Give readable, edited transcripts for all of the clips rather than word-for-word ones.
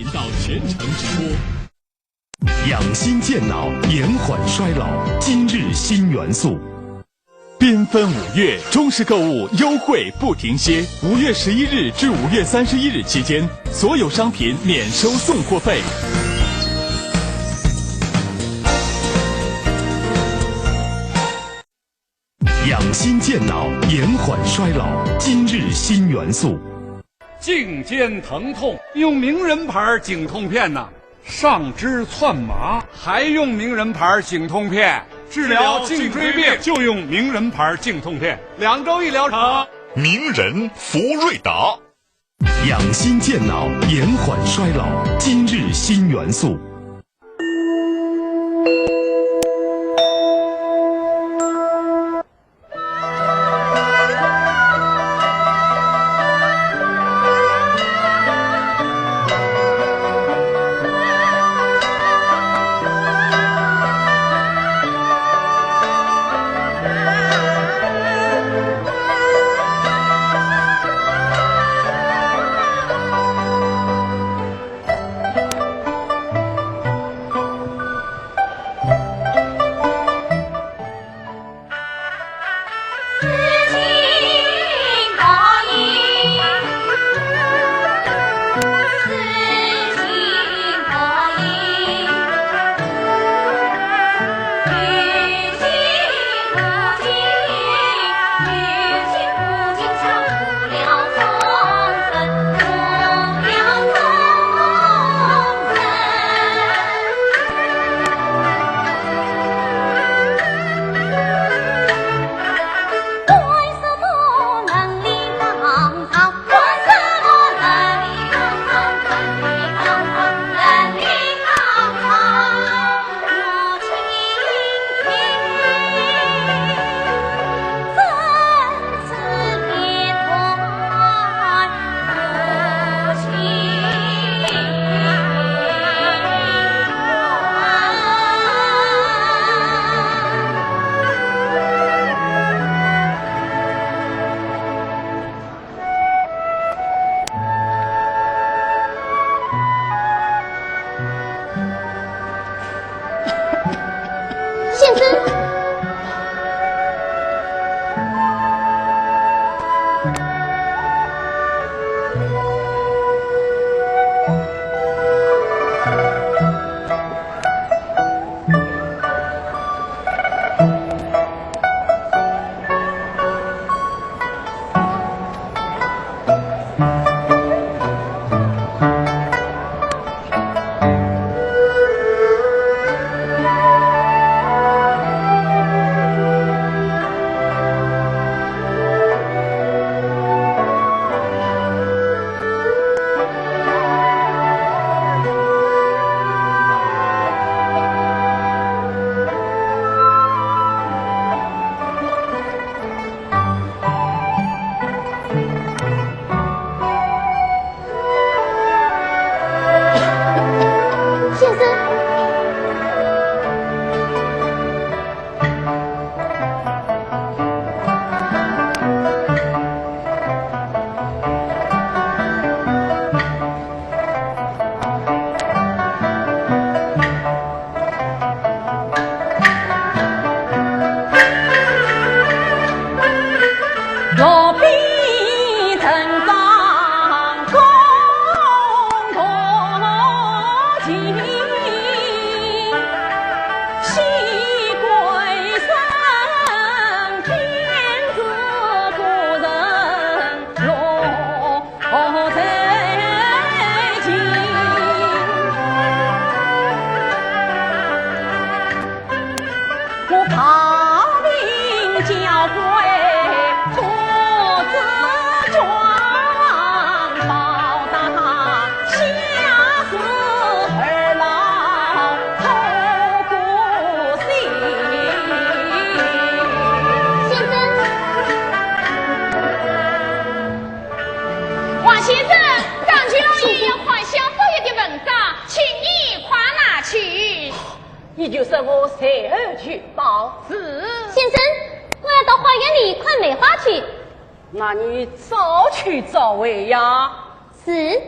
频道全程直播。养心健脑，延缓衰老，今日新元素。缤纷5月，中式购物优惠不停歇。5月11日至5月31日期间，所有商品免收送货费。养心健脑，延缓衰老，今日新元素。颈肩疼痛用名人牌颈痛片呐，上肢窜麻还用名人牌颈痛片，治疗颈椎病就用名人牌颈痛片，2周1疗程。名人福瑞达，养心健脑，延缓衰老，今日新元素。你就是我随儿去报是。先生，我要到花园里看梅花去。那你早去早回呀。是。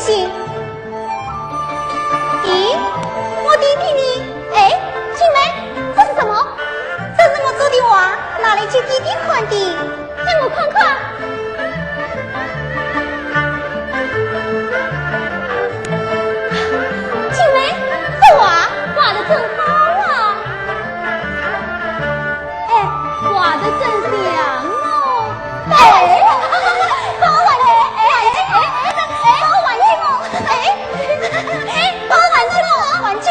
信。咦，我弟弟呢？哎，青梅，这是什么？这是我做的画，拿来给弟弟看的，让我看看。青梅，这画画的真好啊！哎，画的真像哦！哎，多玩嘞！多玩起我！多玩起我！玩起我！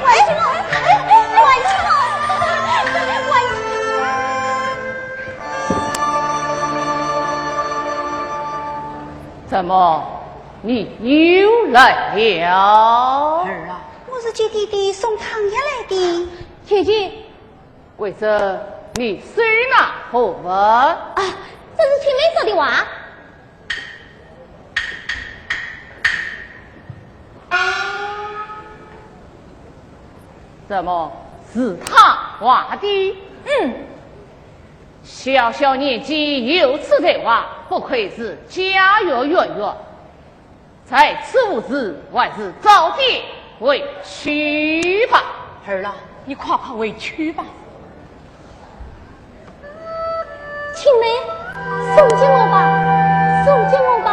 玩起我！玩起我！玩！怎么，你又来了？儿啊，我是接弟弟送糖药来的。姐姐，为什你虽拿何文？啊，这是青梅做的画。怎么是他画的？小小年纪有此才华，不愧是家有渊源。在此无事，还是早点回去吧。儿啊，你快快回去吧。青梅，送进我吧，送进我吧。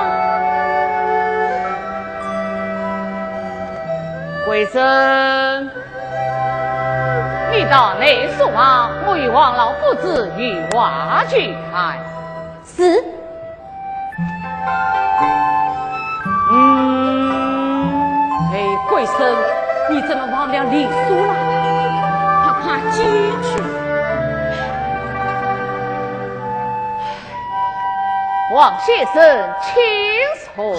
贵生，你到内书房，我与王老夫子与话俱谈。是。贵生，你怎么忘了礼数了？快快进去。王先生，请坐。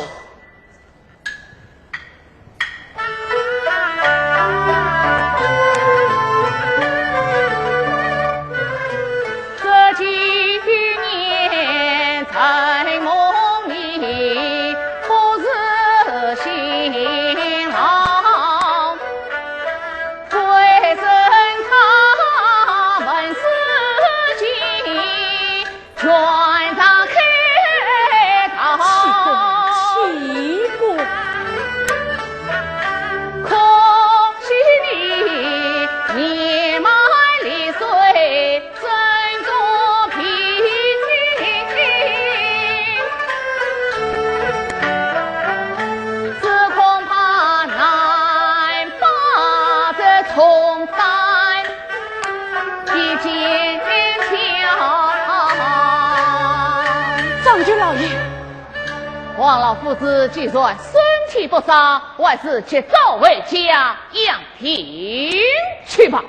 这几年在梦里不是新郎，贵生他们自己全张开道，起过，可惜你年迈力衰，身着贫这恐怕难把这重担一肩挑。张军老爷，王老夫子既然身体不伤，还是去早回家养病去吧。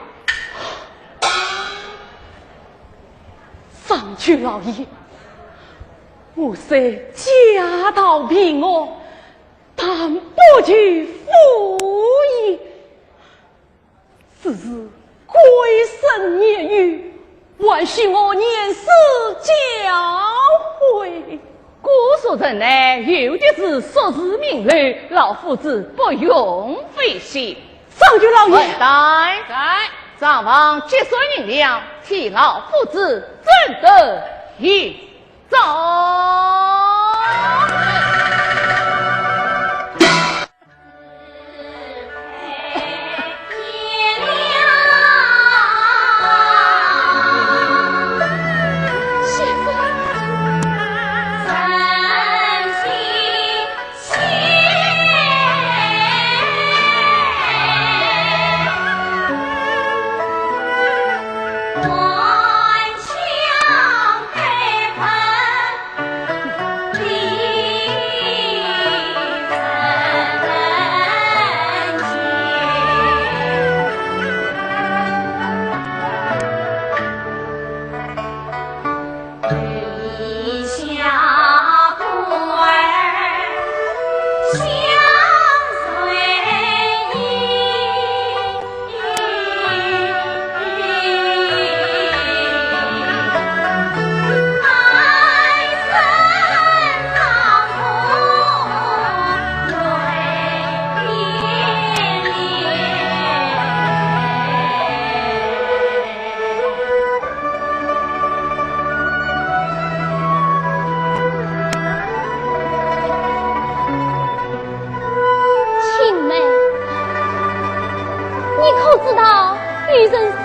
张军老爷，我虽家道贫寒，但不惧富也。只是贵生言语，还需我年事教诲。古书城内有的是硕士名流，老夫子不用费心。张军老爷，在上房节损银两，替老夫子挣得一走。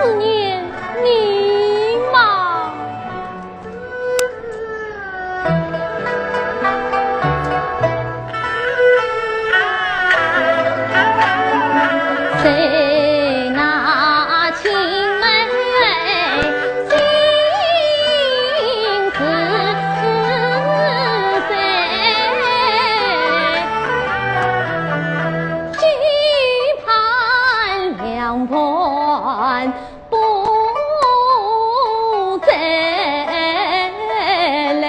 思念你吗？谁那青梅心似水，举盼两盘不再来，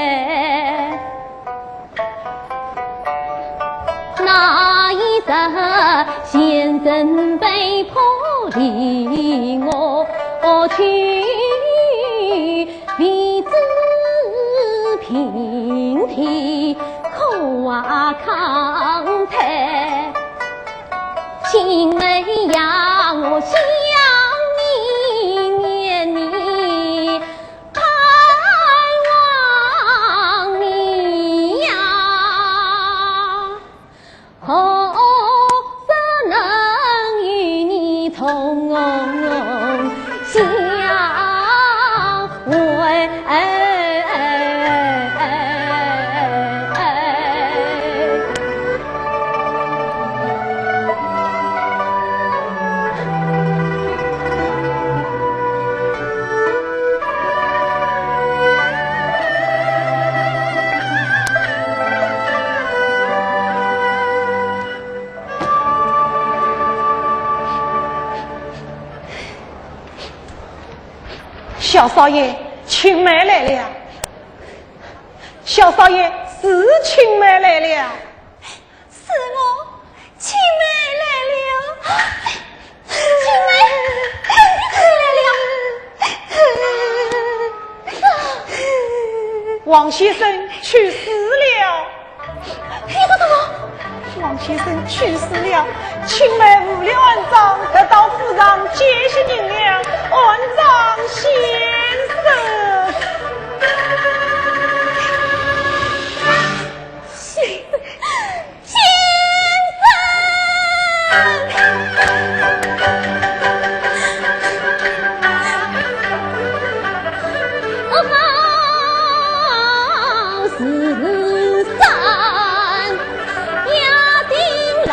那一日先生被迫离我去，彼此平替苦啊抗叹，青梅呀，我想你念你，盼望你呀，何时能与你从相会？小少爷，青梅来了。小少爷，是青梅来了。是我青梅来了，青梅来了。王先生去世了。你说什么？王先生去世了，青梅无了安葬，得到府上接些银两安葬先生。先生，好是山压定来，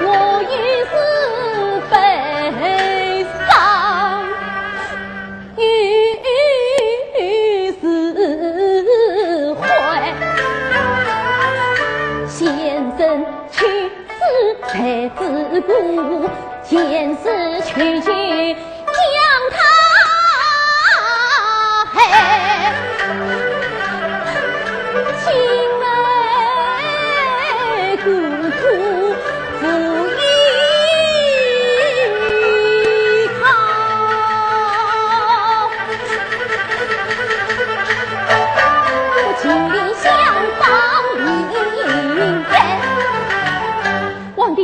我于是悲伤，于是悔。先生去世才自顾，前世去将他害，青梅孤苦不依靠。情理相当应该。皇帝，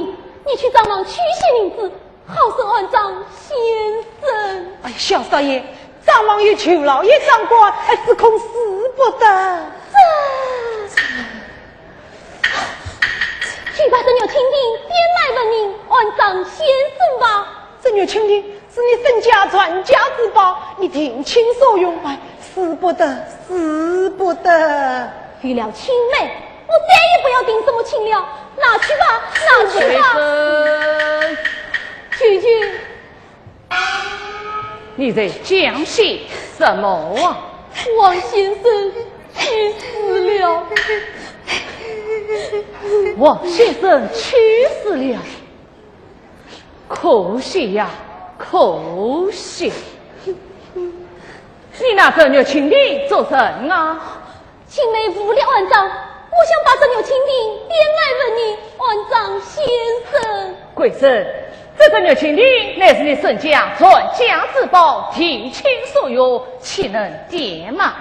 你去张王取些银子，好生安葬先生。哎，小少爷，张王与裘老爷长官，只恐死不得。去把这牛蜻蜓点来问您安葬先生吧。这牛蜻蜓是你身家传家之宝，你听亲所用。哎，死不得，死不得。遇了青梅，我再也不要订什么亲了，拿去吧，拿去吧。菊菊，你在讲些什么啊？王先生去世了。王先生去世了，可惜呀，可惜。你拿这牛蜻蜓做甚啊？青梅无了安葬，我想把这牛蜻蜓点来问你安葬先生。贵生，这个牛蜻蜓乃是你身家传家之宝，提亲所有，岂能点嘛？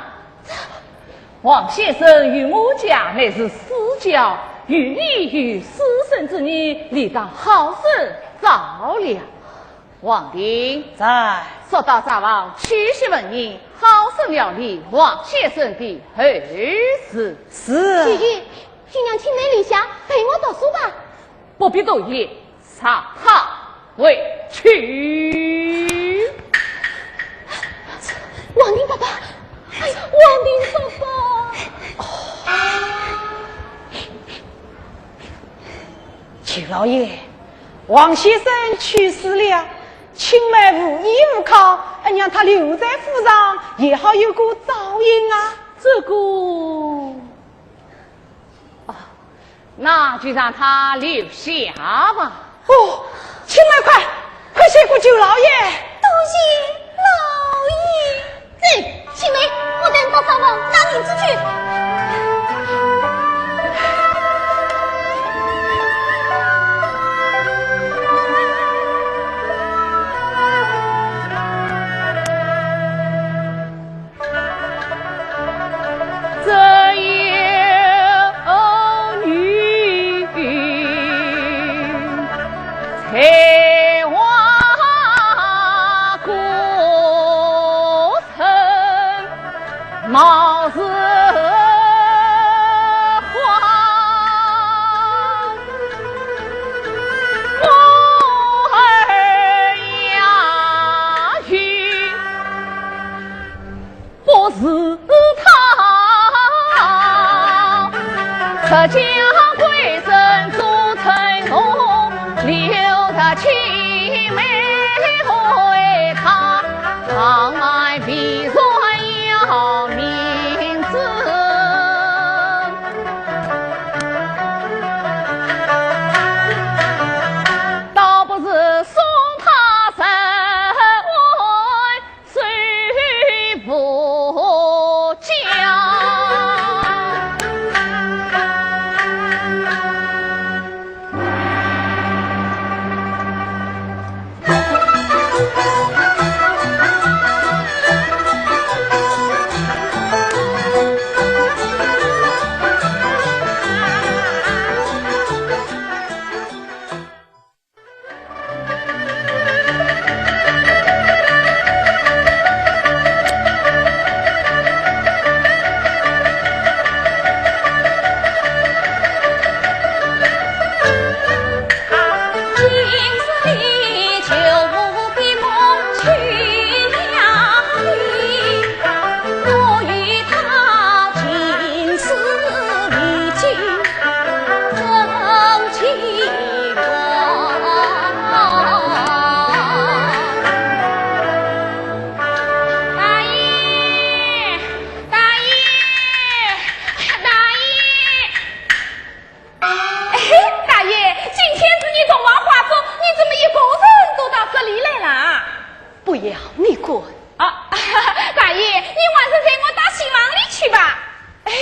王先生与我家乃是私交，与你与私生之女，理当好生照料。王丁在说到撒王，屈膝问你，好生料理王先生的后事。是菊菊，去让青梅留下陪我读书吧。不必多言，上他回去。王定爸爸，哎，王定爸爸。舅老爷，王先生去世了，青梅无依无靠，让他留在府上也好有个照应啊。这个那就让他留下吧。哦，青梅快谢过舅老爷。多谢老爷。青梅，我等到上房拿银子去。貌似不是他，这家贵人做成龙，留得青梅为他，长安必然要名字。倒不是送他身外虽不嫁。不要你滚啊！大爷，你晚上陪我到新房里去吧。哎，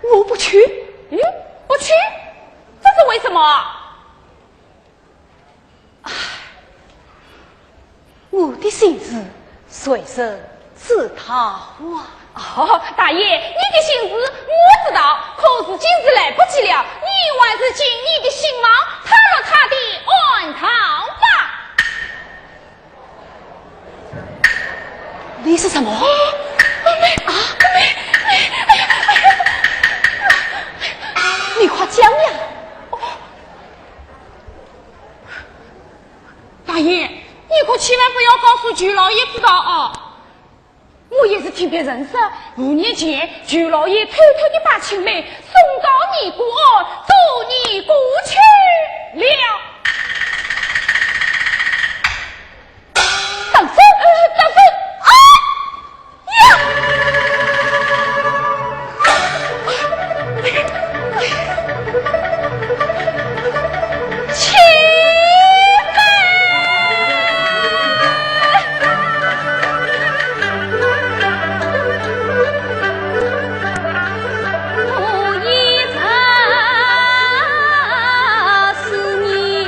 我不去。嗯，不去？这是为什么？我的心事随身自讨啊。哦，大爷，你的心事我知道，可是今日来不及了，你还是进你的新房，讨了他的安套吧。你是什么？你快讲呀！大爷，你可千万不要告诉舅老爷知道啊！我也是听别人说，5年前舅老爷偷偷的把青梅送到你国，走你国去了。当真？当真？啊！呀！无一场是你。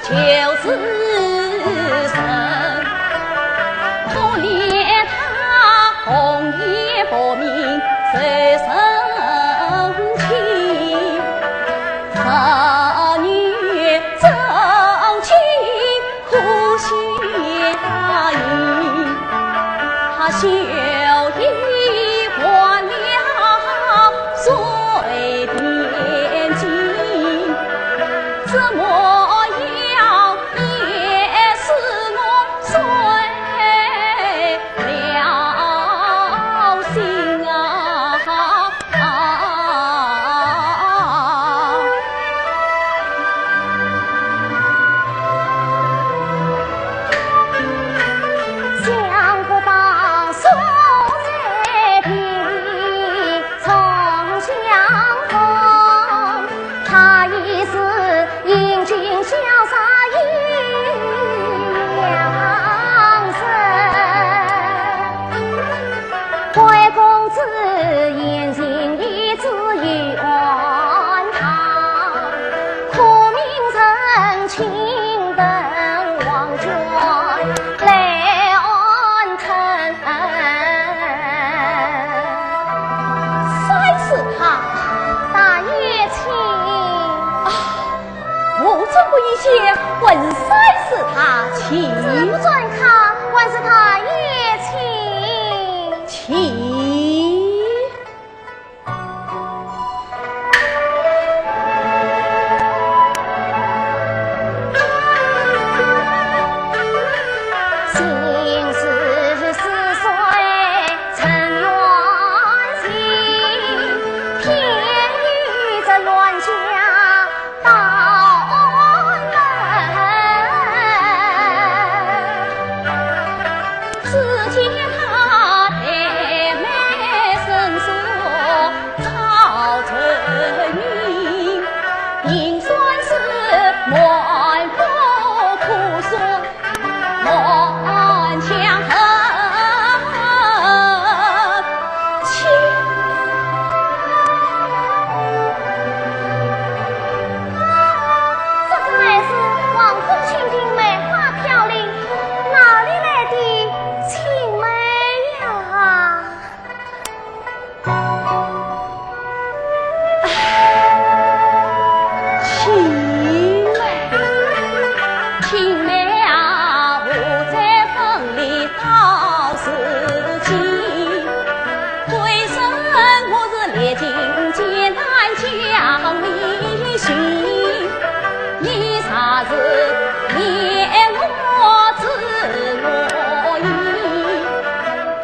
就是神，可怜他红颜薄命受生气，儿女真情苦相依，他修一还了水边境，怎么样也是我碎了心啊！想不到送在地重相逢，他已是英俊潇洒两生，乖公子言行一致圆堂，苦命人请等王娟来安城。摔死他，大爷请我真不一些，问摔死他请，只不准看，还是他也请。心事似水成冤情，偏遇这乱家到门，只见他抬眉伸缩早成名，应算是满腹苦酸满腔恨情。这是乃是王府千金梅花飘零，哪里来的青梅呀？青梅啊，我在风里到时期，归身我是历尽艰难将你寻，你啥子念我知我意，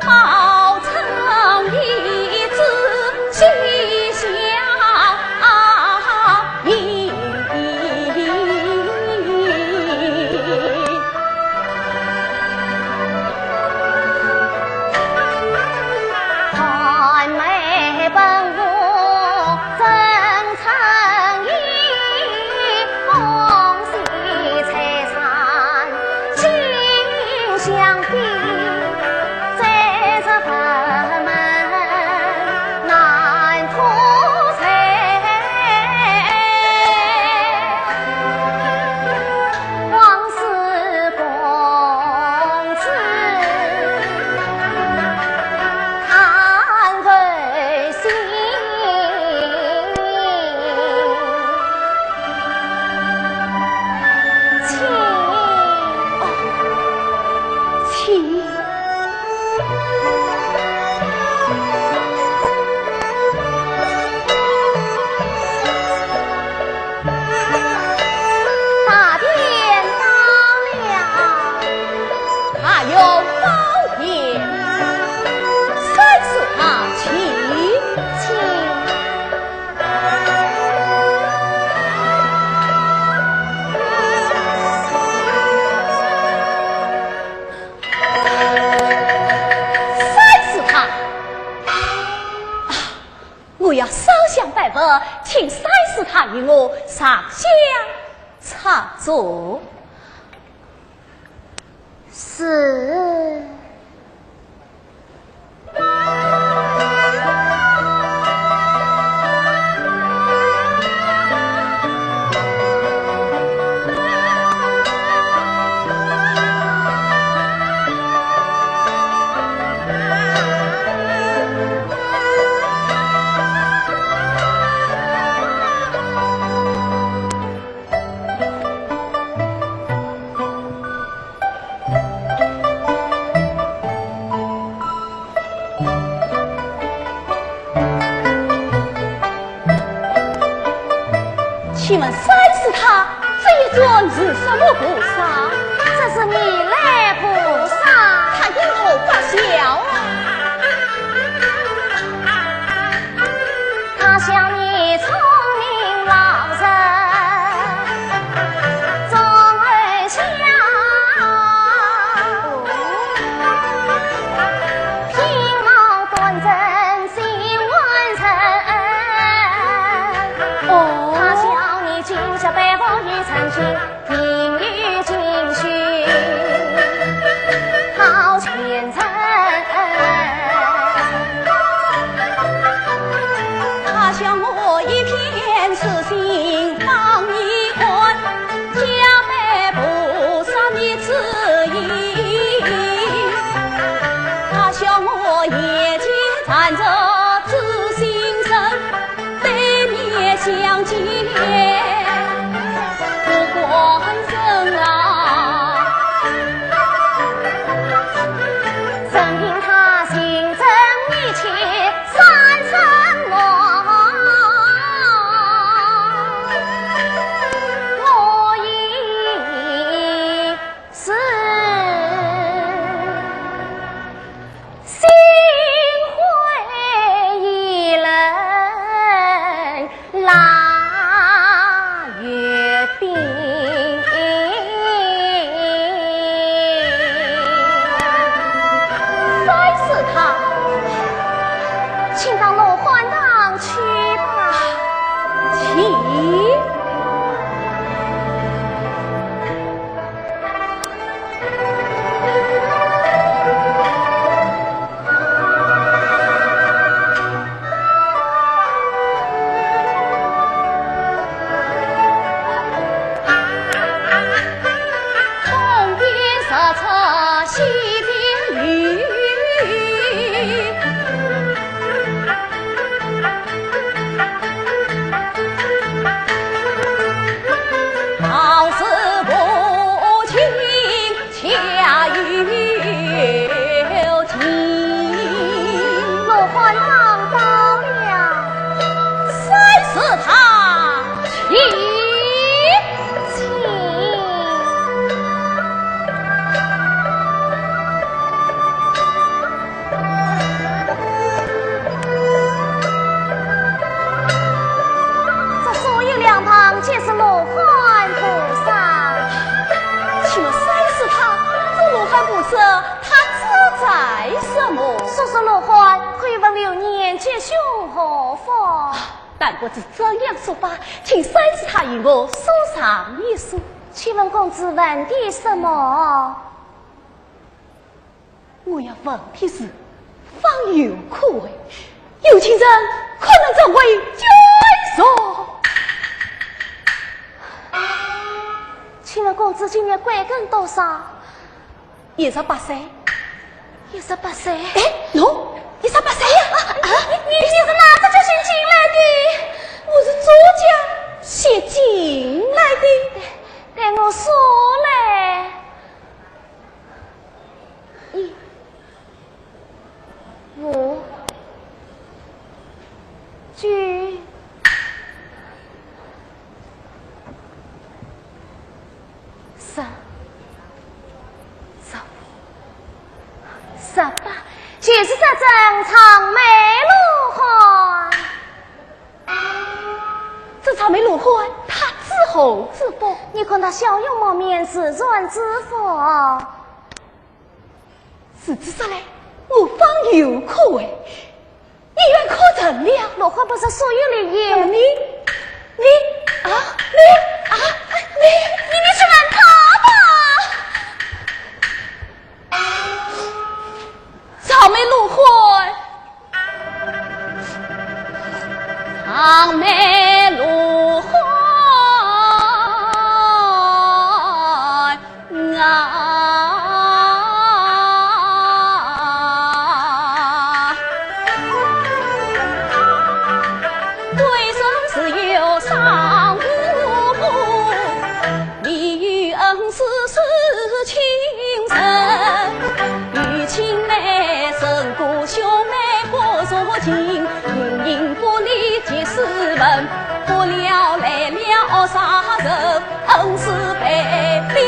好成一枝西厢意。寒梅本无真诚意，风喜彩山心相比，在这坟门难脱彩。王氏公子看为心，情。大殿当了，还有宝殿，三次他请。三次他，我要烧香拜佛，请三次他与我上香插座。是。请问赛是他这一尊是什么菩萨？这是弥勒菩萨，他因何发笑啊？他像你聪明老人，总儿想品貌端正心温诚。他像你君下百宝与诚信，听语警训，好虔诚。他向我一片痴心放一观，加倍菩萨你旨意。他向我夜间缠着知心神，对面相见不关身啊。正因他心真意切，三承诺，我已是心灰意冷，腊月病。赛是他，请到罗欢堂去吧。起。东边色车西边雨，好事不轻，恰遇有情。罗欢堂到了，赛是他，起。这所有两旁皆是罗欢菩萨。请问赛是他，这罗汉不测，他自在什么？说说罗欢，可以问流年结凶何方？但我只这样说吧，请赛是他与我说上一说。请问公子问的什么？我要问的是，方有可为，有情人可能成为眷属。请问公子今年贵庚多少？18岁。 ？18岁。哎，喏，18岁呀！你是哪个这些进来的？我是作家写进来的。给我说嘞。5、9、10、15、18，就是这正常梅露花。这草莓芦花，它自厚自薄。你看他笑容满面，自然自佛。是之说来，我方有可为，你愿可成了。落花不是属于你的，你去问他吧。草莓芦花，草莓芦花啊，为生是有上古，你与恩师是情深，与亲妹胜过兄妹不说情，因不离即是门，不了来了。要杀人，恩师被逼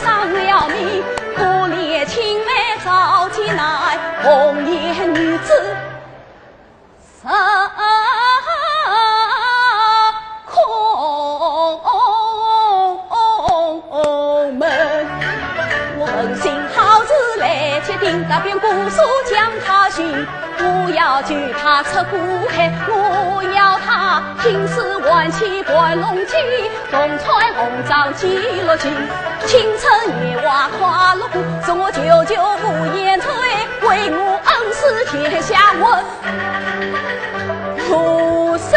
上了命，可怜青梅找进来，红颜女子生空门。我本心好日来决定，那边姑苏将他寻，我要救他出苦海，我要他青丝挽起关龙旗，东穿红掌记落去，青城野花花落谷，送我舅舅无言吹，为我恩师天下闻，无声。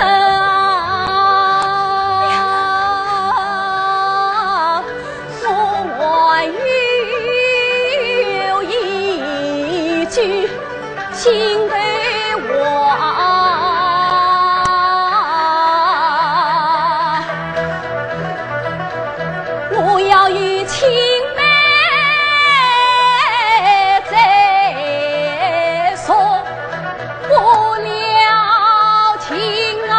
心对我要与青梅再说不了情啊。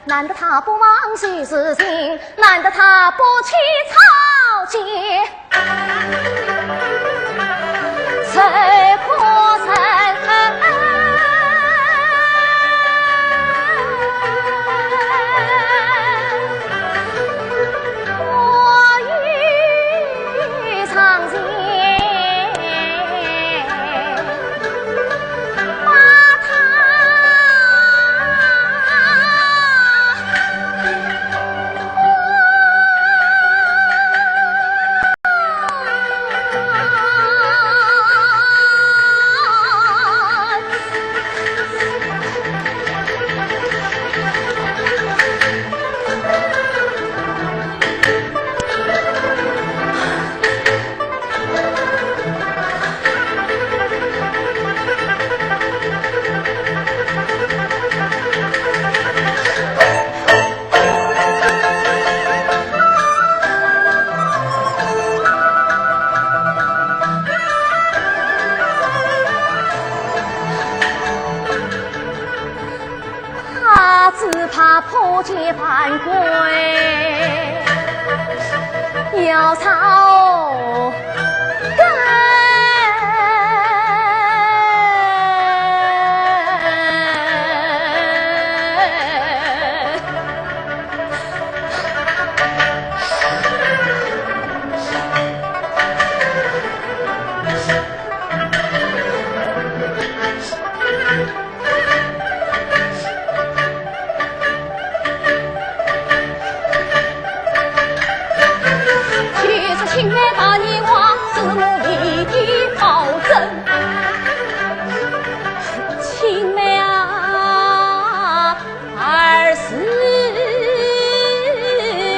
难得他不忘许事情，难得他不去草芥，谁可曾我欲长见破解犯规，要草根。青梅把你话是我唯一保证，青梅啊，儿时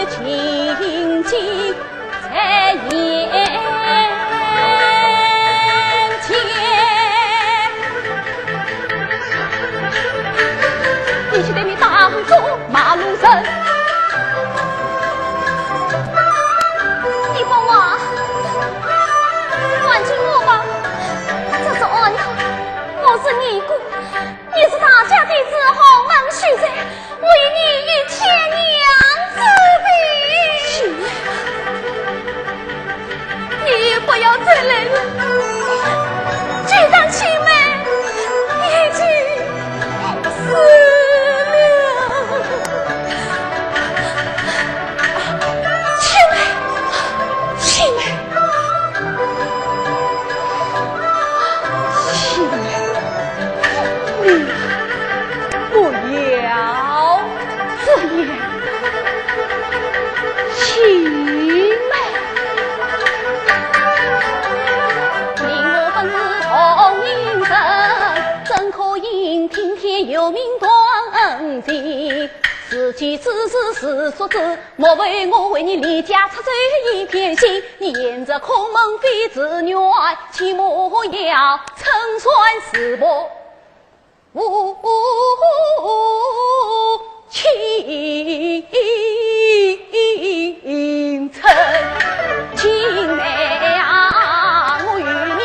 情景在眼前，你去对面当作马路神。我是尼姑，你是大家弟子豪门婿贼，我与你一千娘之自己只是是所知，莫为我为你离家出走一片心。你沿着空门飞自远，起码要称算是我倾城。青梅啊，我与你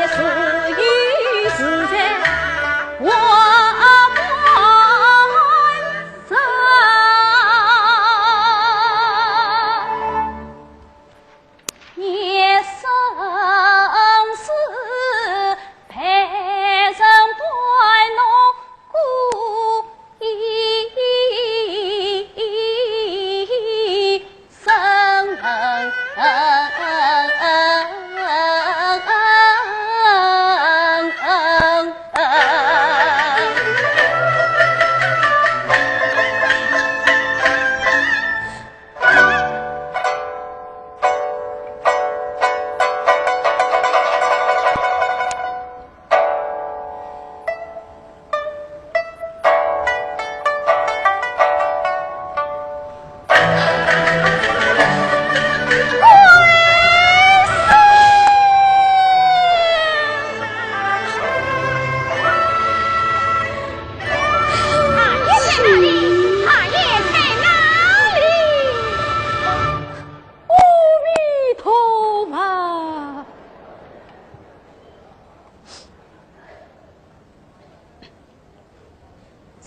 是与是在我半生，夜生死陪人伴侬过一生。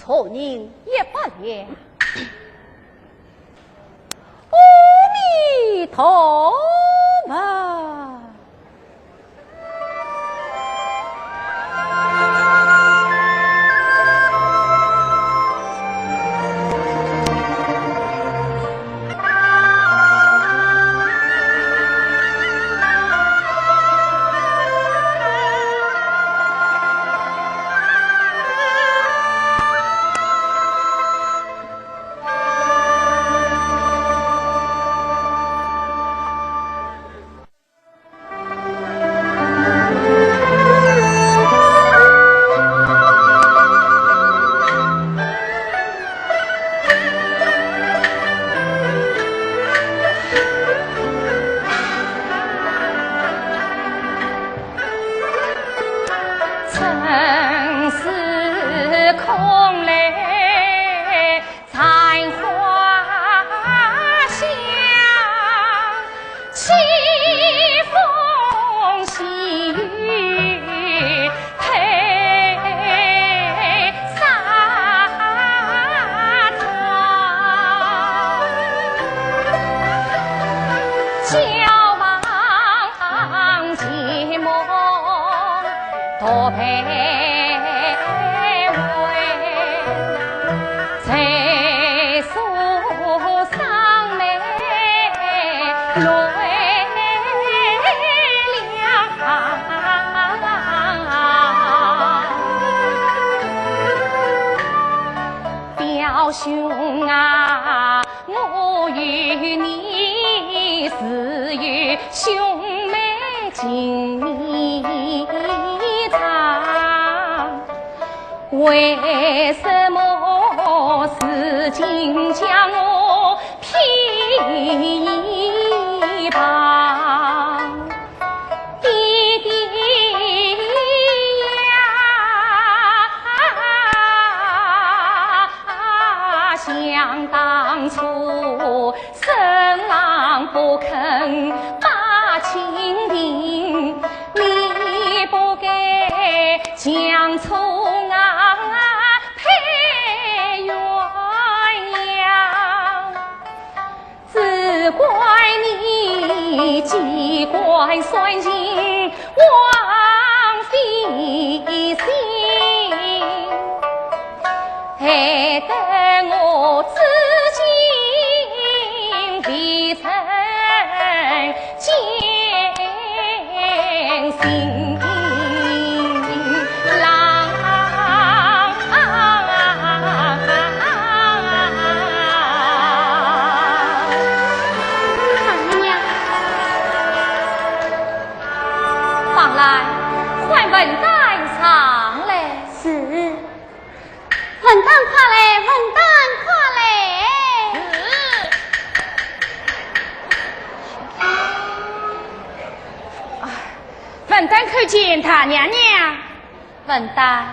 错人也不了，阿弥陀佛。多陪为才疏伤眉泪两，表兄啊，我与你是有兄妹情谊长，为什么事情将我偏一旁？弟弟呀，想当初生郎不肯把亲定，你不该将错配鸳鸯，只怪你机关算尽枉费心，害得我至今未曾见心郎。放来换文旦上来，是，文旦快来，文文旦看见他娘娘。文旦，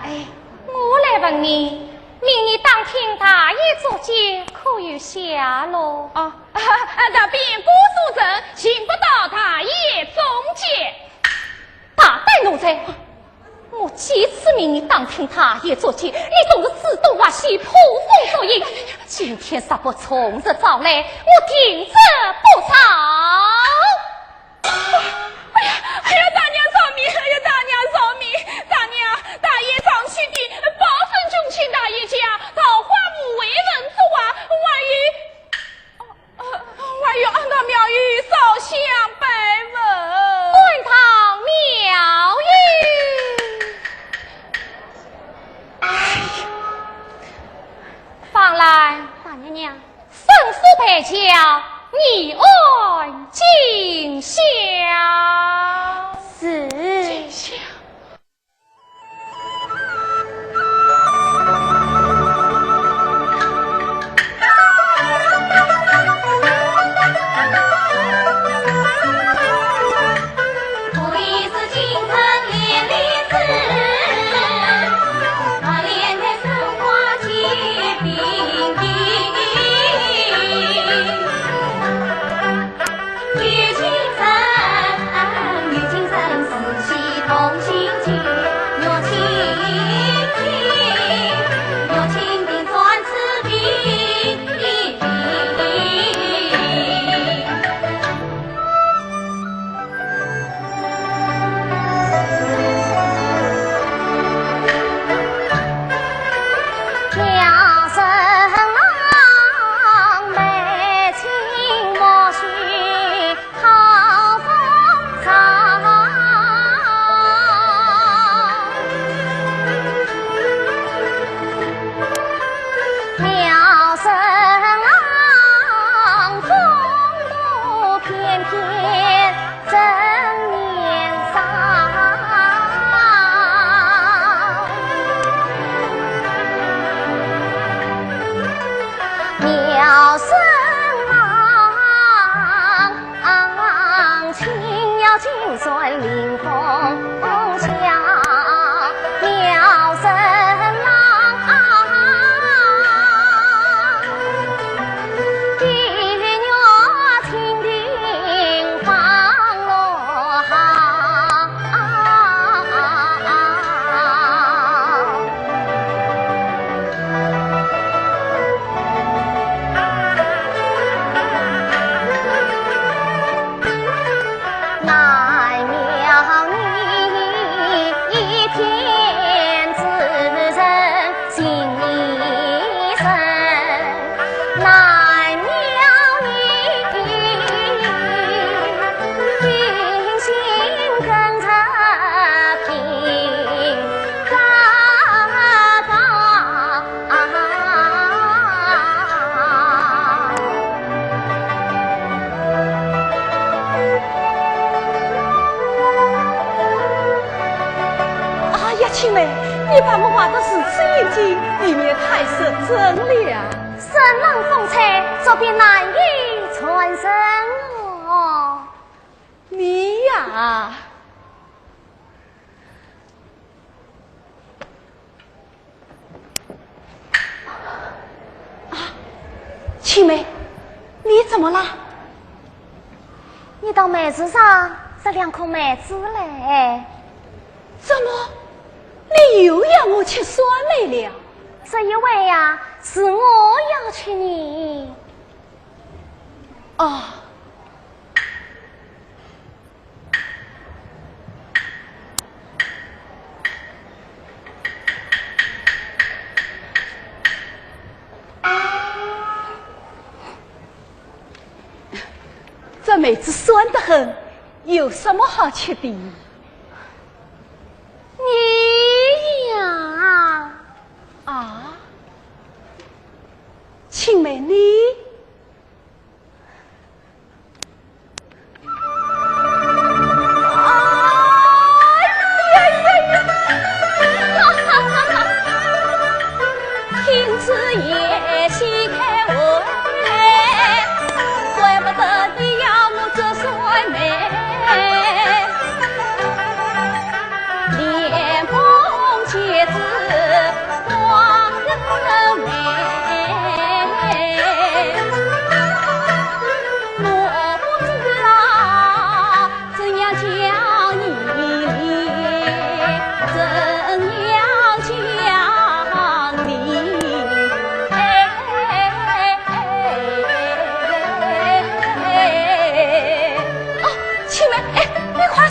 我来问你，明日当天大宴作结可有下落？那边郭素贞请不到大宴中结。大胆奴才！我几次命你当天大宴作结，你总是自动挖西捕风捉影。今天实不从日早来，我停止不操。哎呀，大娘饶命！哎呀，大娘饶命！大娘，大爷长去的保分中请大爷家桃花木为文作啊，还有安堂庙宇烧香拜文。安堂庙宇，方来大娘娘，吩咐陪轿，你安进香。是。进香。青梅，你把我画得如此严谨，里面太是真了。神能风采，这便难以传神哦。你呀，青梅，你怎么了？你到梅子上摘2颗梅子来。怎么？你又要我吃酸梅了？这一位呀，是我要娶你。哦。这梅子酸得很，有什么好吃的？你呀，啊，青梅你，听此言喜开怀，怪不得你要我这酸梅。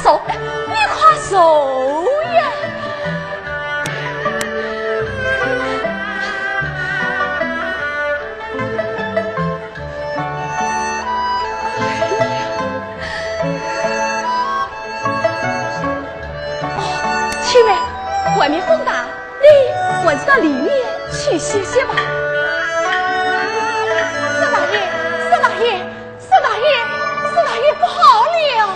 说，你快说呀！七妹，外面风大，你还是到里面去歇歇吧。沈大爷，沈大爷，沈大爷，沈大爷不好了！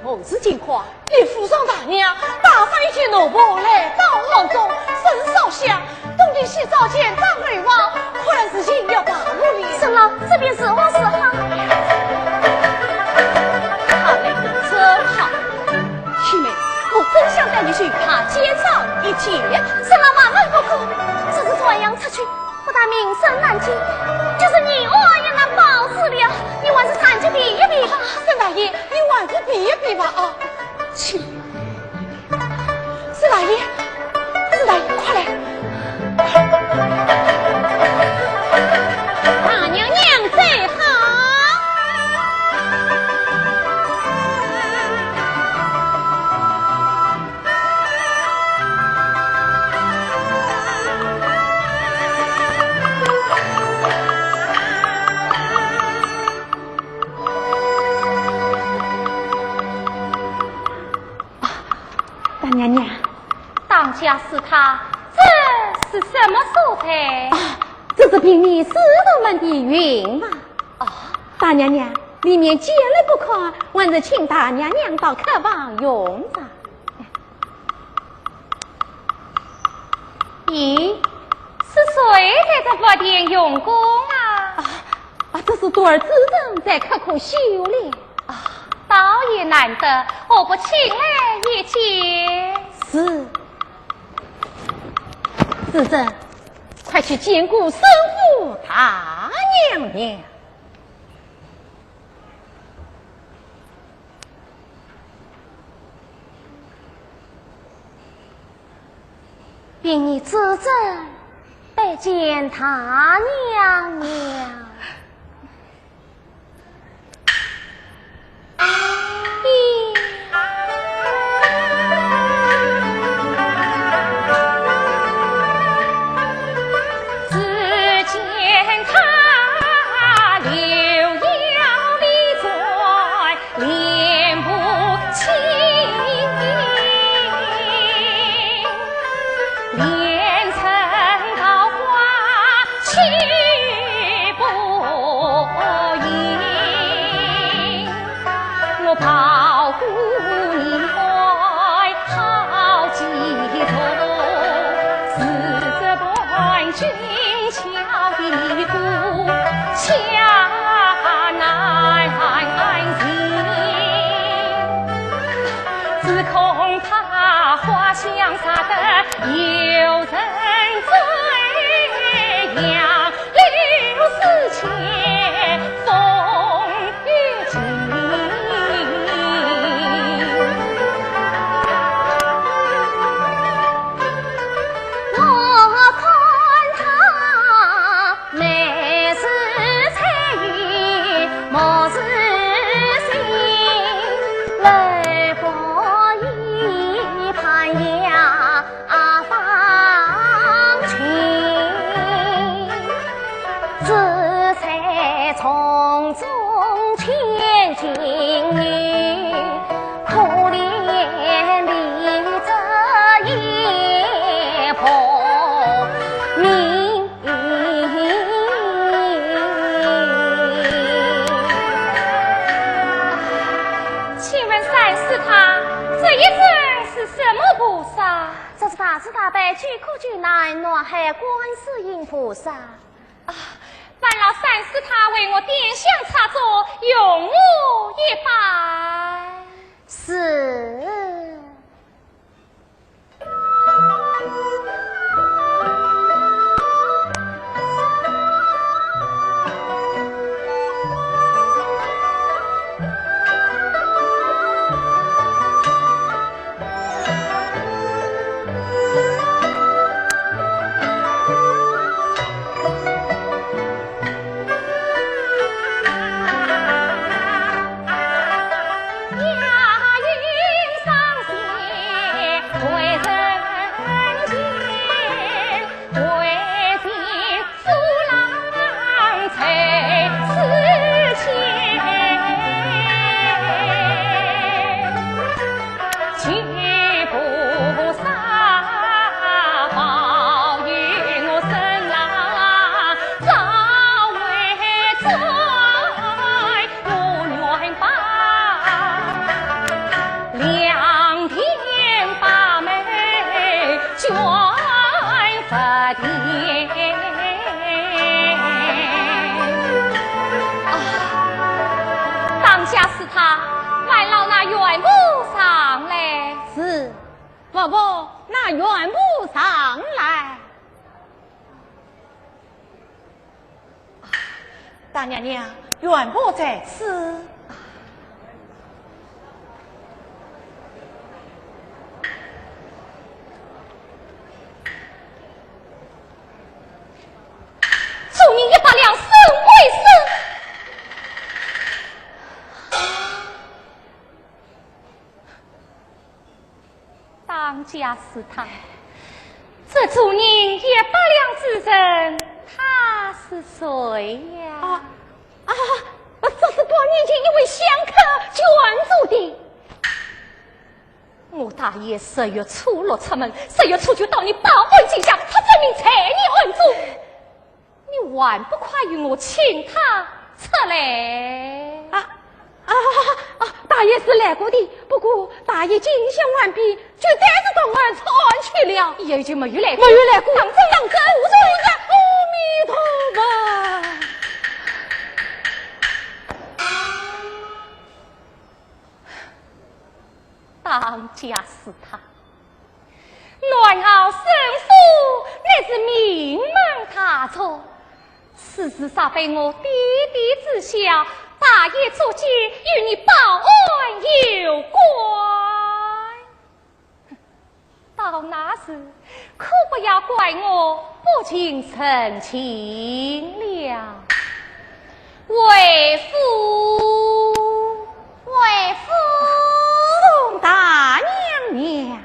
何事情况？你府上大娘打发一群奴仆来到房中，沈少侠东京洗澡前张瑞王，忽然事情要暴露了。沈老，这便是好是好。好嘞，真好。七妹，我真想带你去与他接上一帖。沈老万万不可，只是这样出去，不但名声难尽，就是你我也难保死了。你还是参去比一比吧。沈大爷，你还是比一比吧啊！去，沈大爷，沈大爷，快来！大娘娘最好。大娘娘，当家是他，这是什么素材？这是凭你师徒们的云嘛。大娘娘，里面见了不可，还是请大娘娘到客房用着。咦，是谁在这佛殿用功啊？这是多儿之人在刻苦修炼。倒也难得，我不请来一见。是，子珍，快去见顾生父大娘娘。凭你自证，拜见他娘娘。是大悲具苦具难暖海观世音菩萨烦劳三师他为我点香插座，用我一拜。是。当家是他，外老那原不上来。是，伯伯那原不上来。大娘娘，原不在此。祝你100两生为生。当家是他，这主人100两之人，他是谁呀？这是多年前一位香客捐助的。我大爷10月初落出门，10月初就到你报恩进下，他证明才你恩主，你还不快与我请他出来？大爷是来过的，不过大爷进香完毕，就带着到俺草岸去了。也就没有来过，没有来过。当真，阿弥陀佛。当家是他，乱傲生父乃是名门大族，此事煞非我弟弟知晓，大爷作结与你报恩有关。到那时可不要怪我不尽陈情了。为父，宋大娘娘。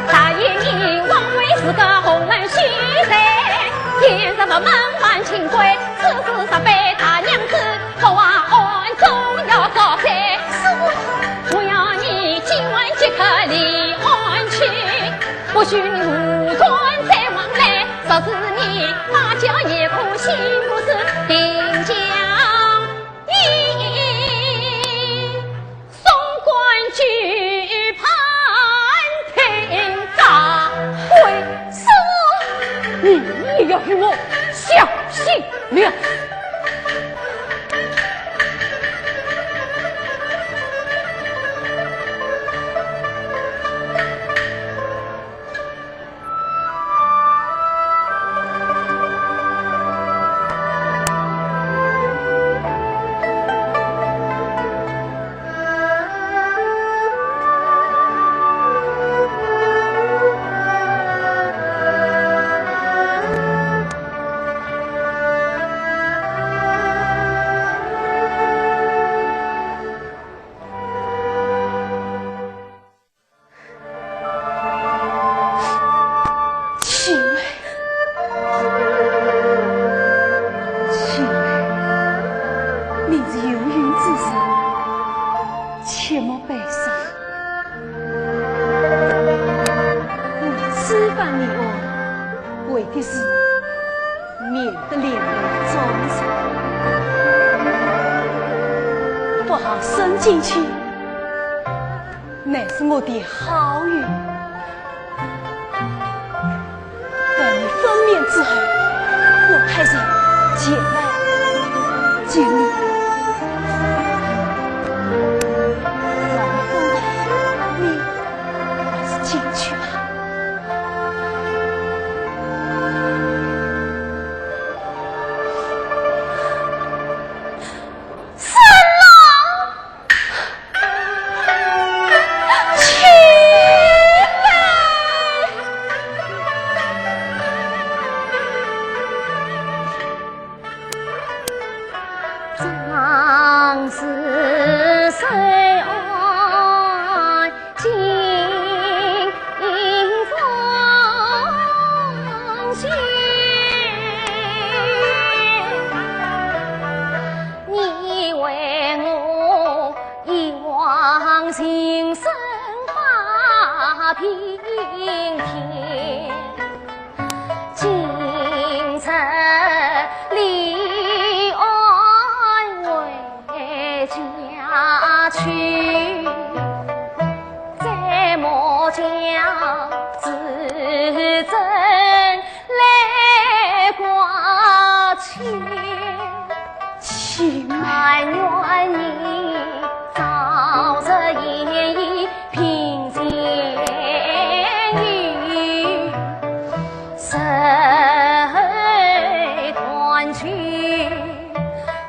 大爷你枉为是个红门须贼，见什么门环清规，此事煞非大娘子，我案中要告罪。我要你今晚即刻离案去，不许你无端再往来，说是你马家也苦心不是定将举判庭长，为什么你也要与我小心了？进去乃是我的好运，待你分娩之后，我派人前来接你。让你分开，你还是进去吧。去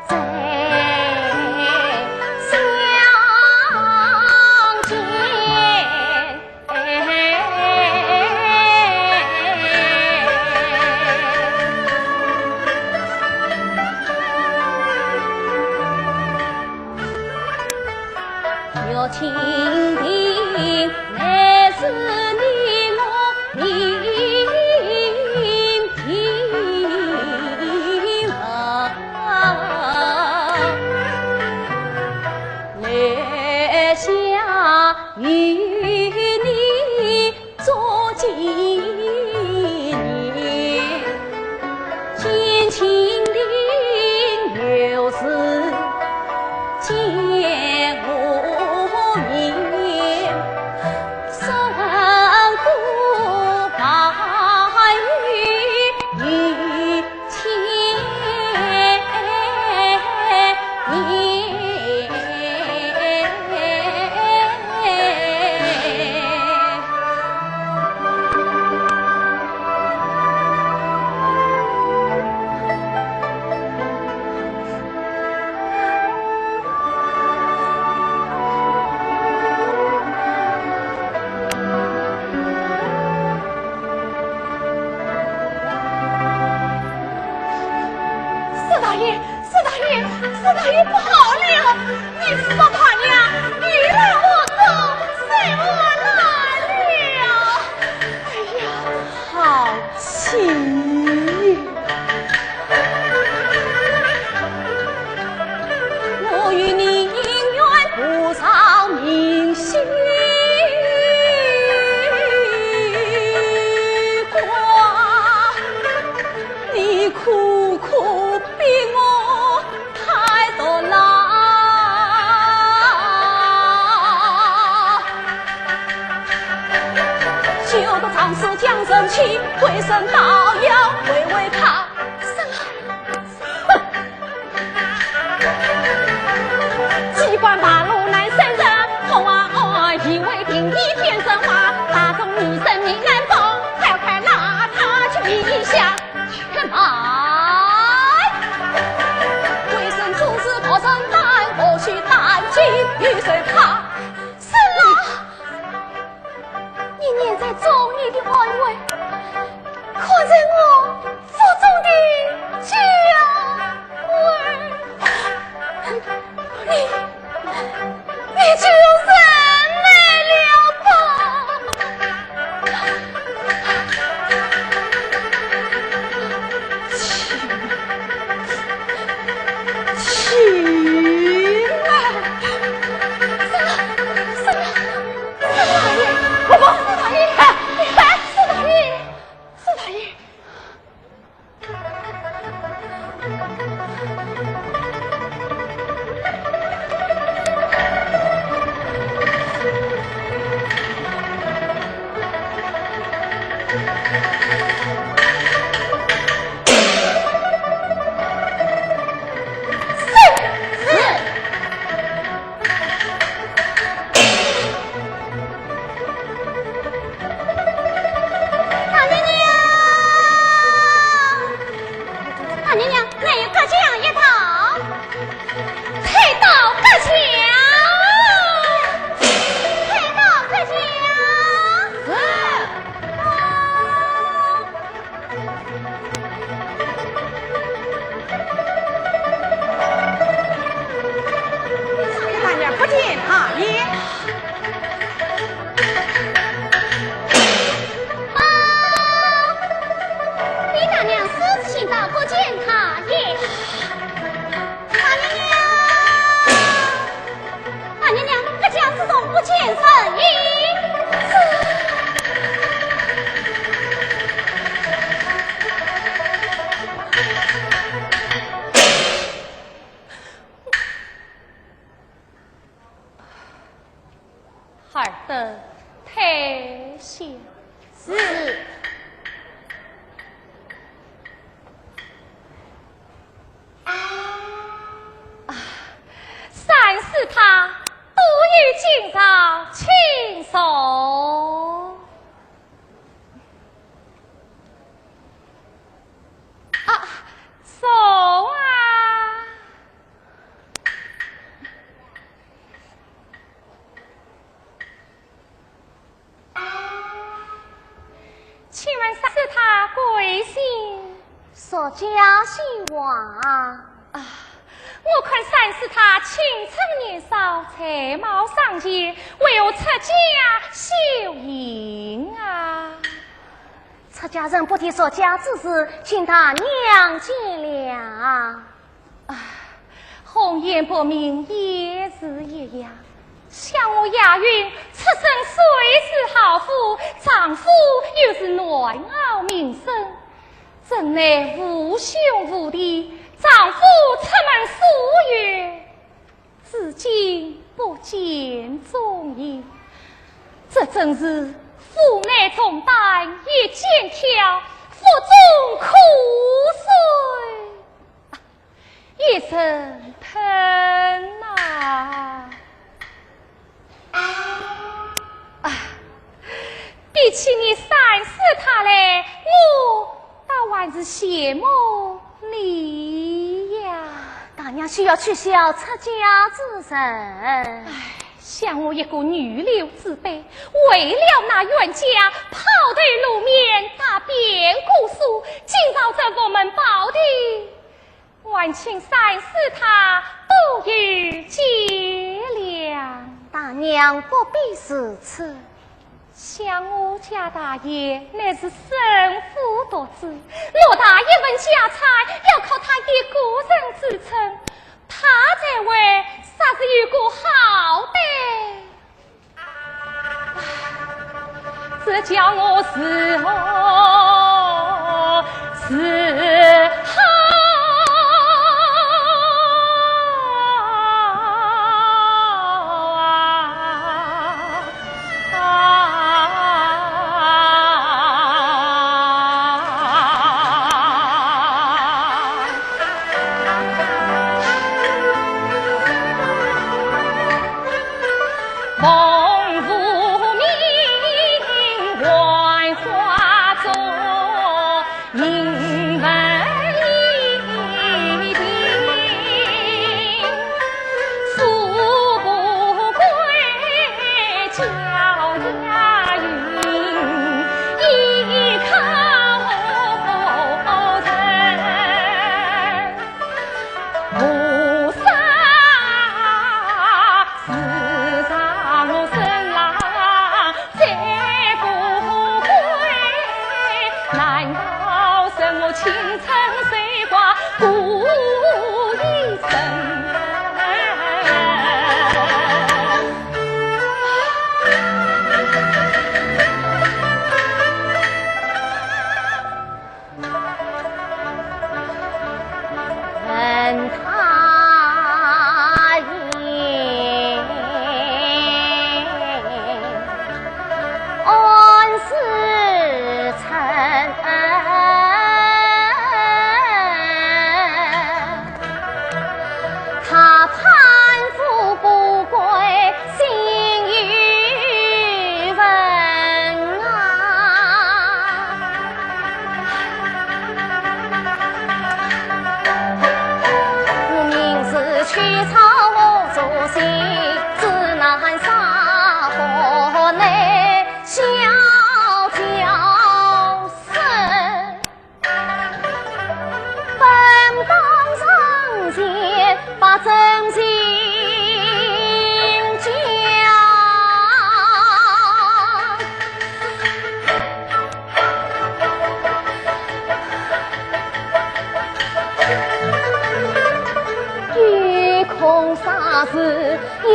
再相见。有情定乃是你我明天来下与你做纪念，见情定又是见我面，生过白玉与千四大爷不好了，你四大娘，你让我走，随我来了。哎呀，好气！我与你姻缘不上明星光，你苦苦逼我太多郎，就得长寿将身去，回身倒要微微怕。机关八路难胜人，红啊哦，以为定一天生花，大众女生你难保，还要看那他去一下全来。为生出事破身胆，我去担惊与谁怕？是啊，你念在忠义的安慰，可在我腹中的家为。你就人来了吧？去了，四大爷，我不，四大爷，四大爷。大娘娘，哪有各讲一套？菜刀各讲，菜刀各讲。大娘不见大爷。李大娘私自请到不见他也。大娘娘，各家自动不见神医。尔等太险是。三是他独与今朝亲手说家兴旺啊！我看三是他青春年少，才貌尚洁，唯有出家修行啊！出家人不提说家之事，请他谅解了。红颜薄命也是一样，像我亚云出身虽是好妇，丈夫又是暖傲名声，真乃无兄无弟。丈夫出门数月，至今不见踪影，这真是腹内重担一肩挑，腹中苦水一声喷啊！比起你三世他来，我倒还是羡慕你呀。大娘需要取消出家之身。像我一个女流之辈，为了那冤家，跑对路面，打遍姑苏，今朝这我们保的，还请三世他不予见谅。大娘不必如此。像我家大爷乃是生父独子，偌大一份家财要靠他一个人支撑，他在外啥子有个好歹？这叫我是何是好？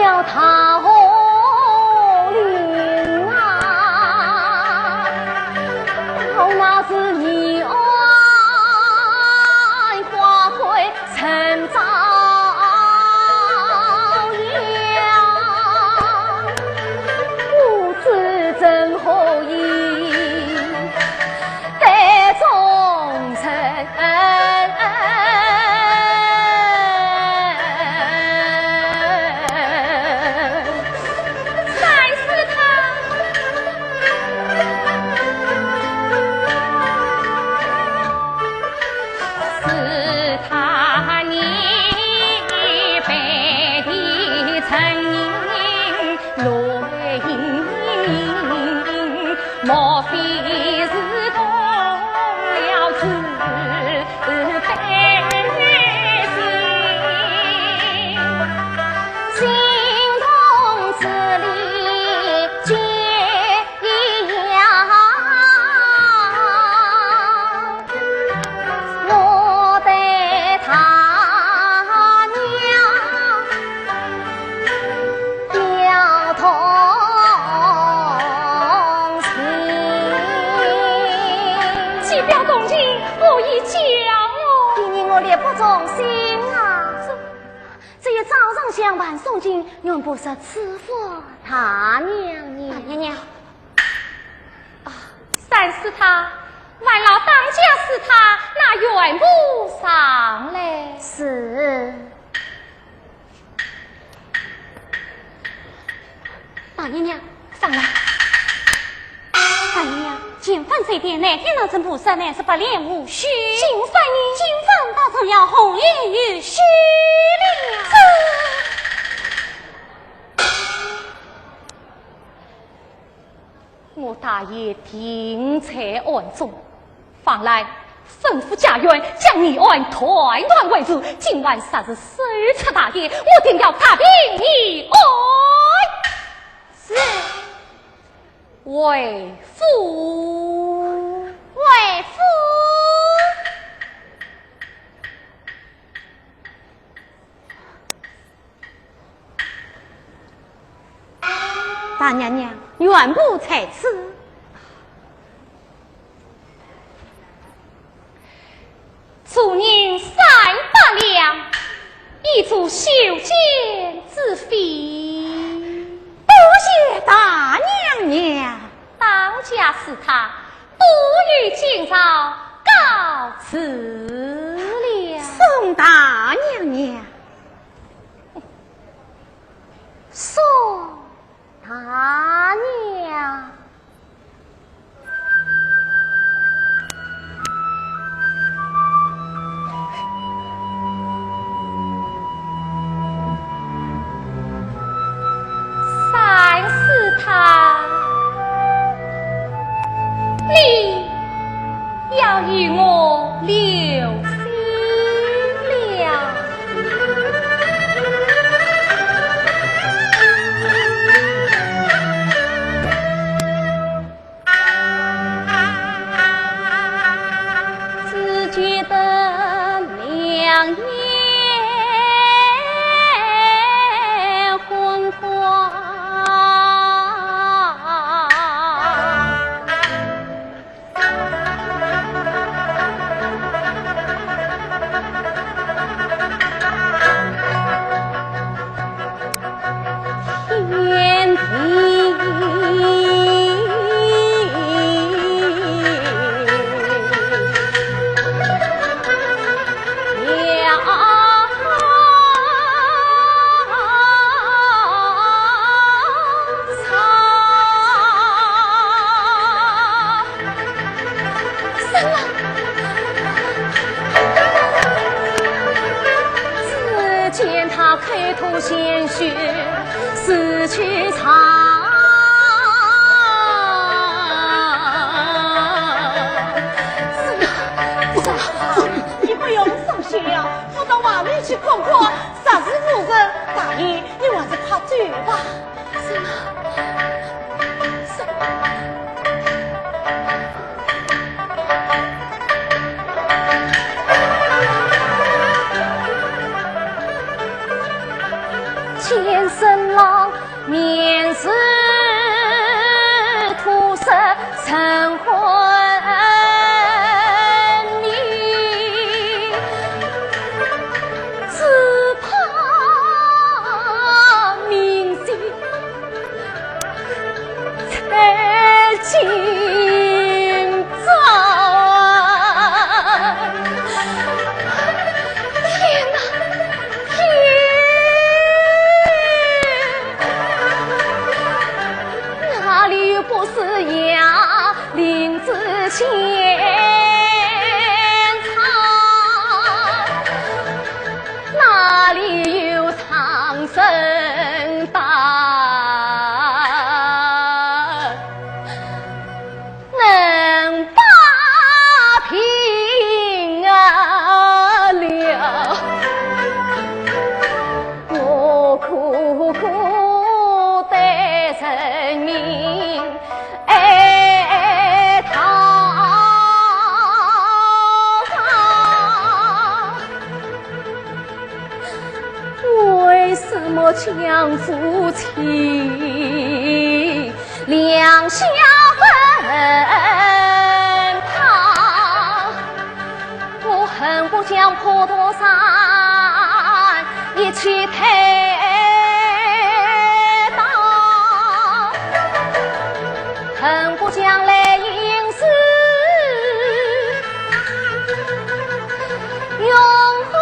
要他何灵啊？到那时你爱花会成朝阳，不知怎何以待忠臣。的不忠心啊！只有早上相伴送进，永不是赐福他娘娘。娘娘，三是他，万老当家是他，那远不上嘞。是。大娘娘，上来。大娘娘，进饭这边乃天老真菩萨乃是不脸无须，进饭大众要红颜与须了。我大爷定在案中，方来吩咐家园将你案团团围住。今晚杀是首次大业，我定要踏平你案。是。为父，为父。大娘娘，原不在此。主人300两，一足修建之费。多谢大娘娘。当家是他，不与今朝告辞了。宋大娘娘，宋大娘。三是他，你要与我留心了。只觉得两眼昏花。开头鲜血死去长，你不用伤心呀，我到外面去逛逛，啥事无人。大爷，你还是快走吧。千生郎面是涂色成昏迷，只怕明星才今朝啊！天哪！哪里有不是呀？林子前草，哪里有长生大？能把平啊了，我苦苦的人民爱他，为什么将夫妻两相分旁？我恨不将上普陀山一起抬到，恨不将来应是永恒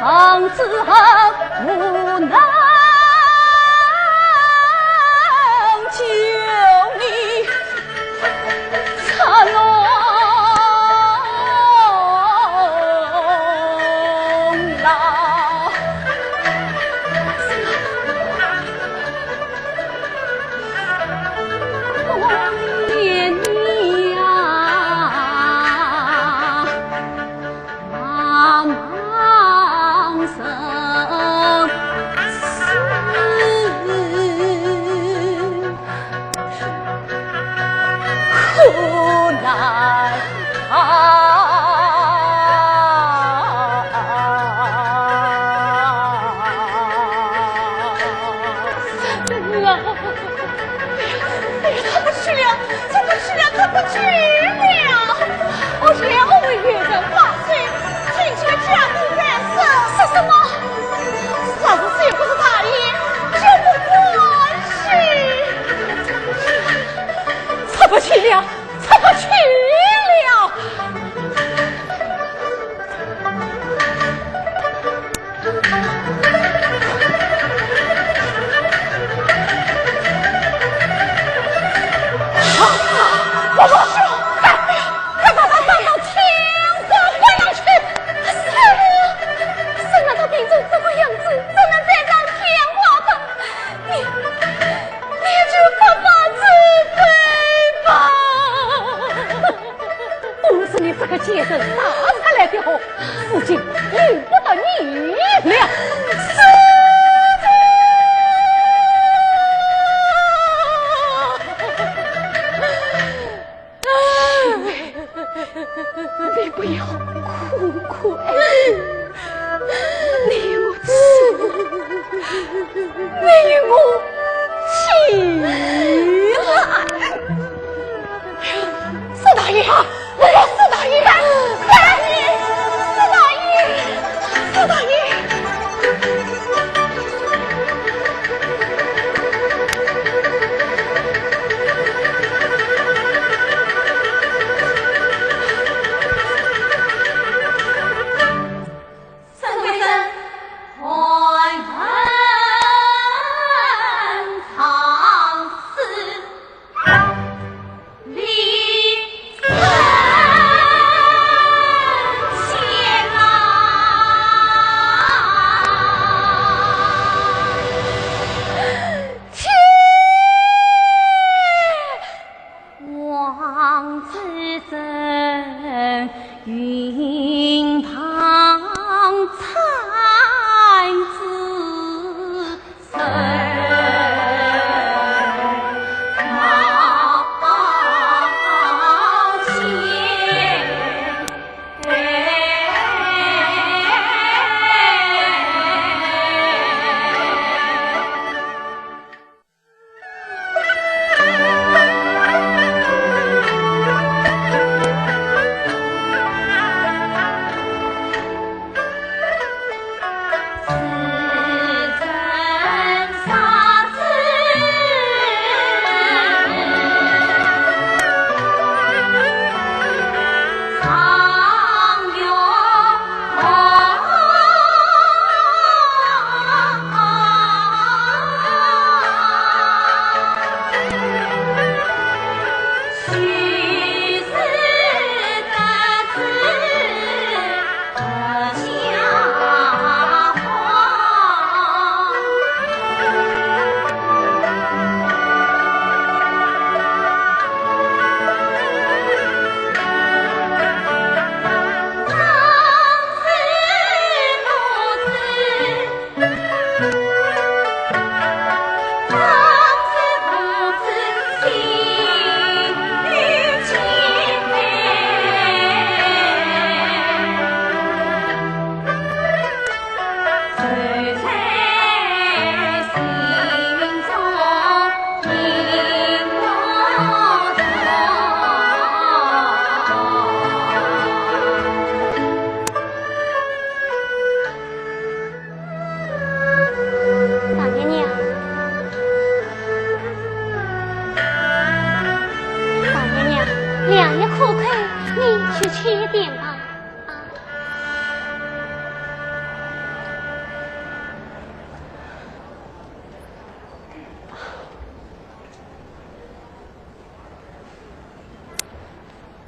王子无能救你残龙牢，我念你呀，妈妈生死苦难他不去了，我是要为岳人发罪，请求家母干涉。是什么？嫂子虽不是他意，就不关事。擦不去了，擦不去了。我说，你这个奸人杀出来的后，父亲由不得你了。你不要哭，你我起来，四大爷，四大爷，四大爷。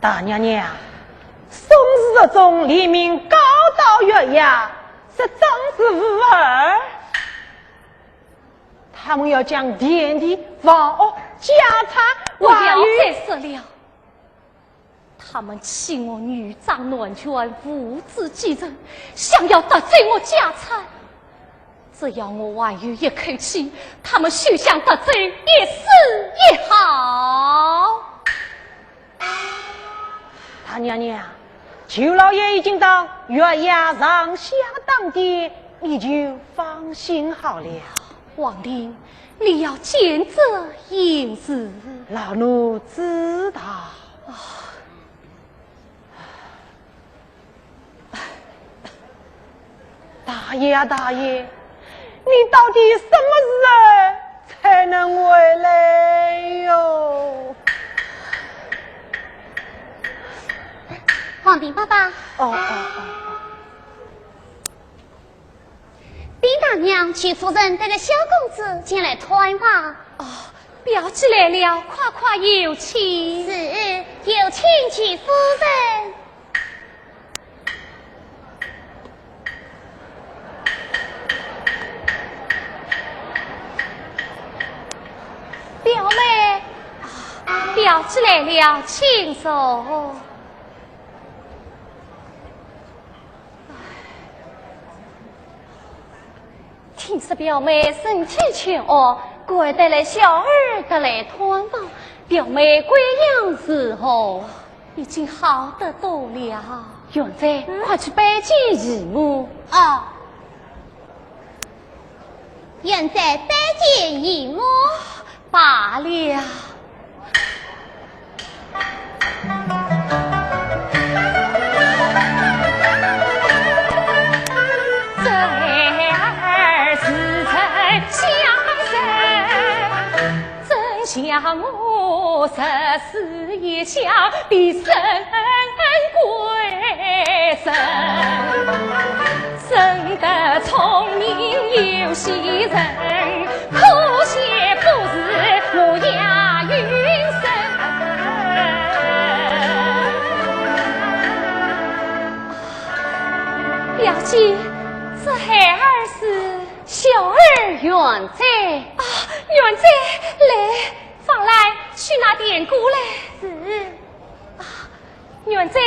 大娘娘，宋世宗黎明高到月牙，是正是无二。他们要将田地、房屋、家产、不要外遇，再说了。他们欺我女长乱权，无子继任，想要得罪我家产。只要我外遇一口气，他们休想得罪一丝一毫。大娘娘，舅老爷已经到月牙上下当地，你就放心好了。皇帝，你要见责行事。老奴知道。大爷啊，大爷，你到底什么时候才能回来哟？皇帝爸爸，丁大娘去夫人带着小公子前来团访。哦，表姐来了，快快有请。是，有请去夫人。表妹，表姐来了，请坐。听说表妹身体欠恶，怪得来小儿得来探望。表妹归阳时候已经好得多了。元仔，快去拜见姨母。哦，现在拜见姨母罢了。这儿是曾相生，真想我14夜想必生贵生，生得聪明有喜人，可惜不是我呀云生。表姐，这孩儿是小儿元仔啊，元仔，来，放来去拿点鼓来。是啊，元仔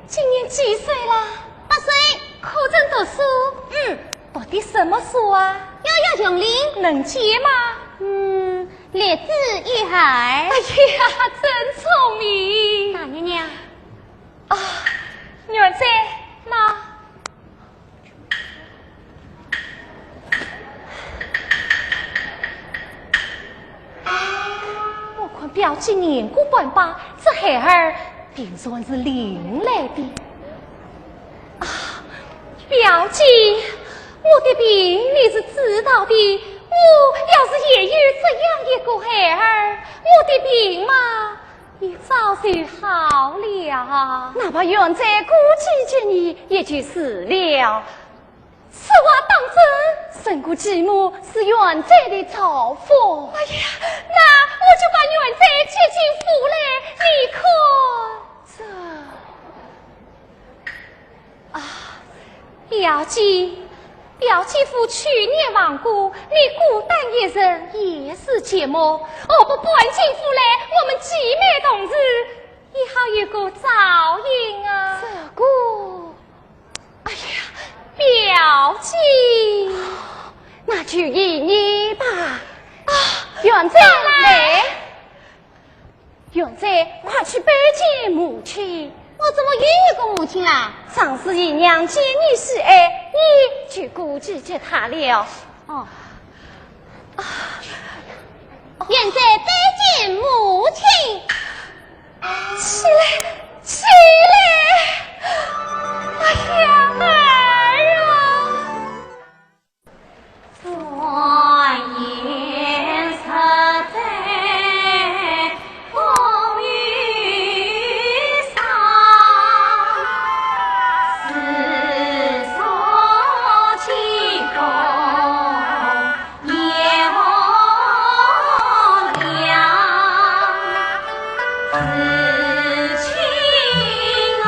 今年几岁了？8岁，可真读书？读的什么书啊？遥遥琼林，能接吗？列字一孩。哎呀，真聪明！大娘娘啊，元仔，妈。我看表姐年过半百，这孩儿便算是领来的。啊，表姐，我的病你是知道的。我要是也有这样一个孩儿，我的病嘛，也早就好了。哪怕元仔估计着你，也就是了。此话当真？胜过继母是元仔的造福。哎呀，那我就把元仔接进府来，你看这表姐夫去年亡故，你孤单一人，也是寂寞。我不搬进府来，我们姐妹同志也好有个照应啊。这个，哎呀，表姐，那就依你吧。啊，元仔来，元仔快去拜见母亲。我怎么又一个母亲啦？上次姨娘见你是爱，你就顾及着她了。哦，现在拜见母亲。起来，起来！哎呀，儿啊！我言实在风雨上，世所起风也凉，此情啊。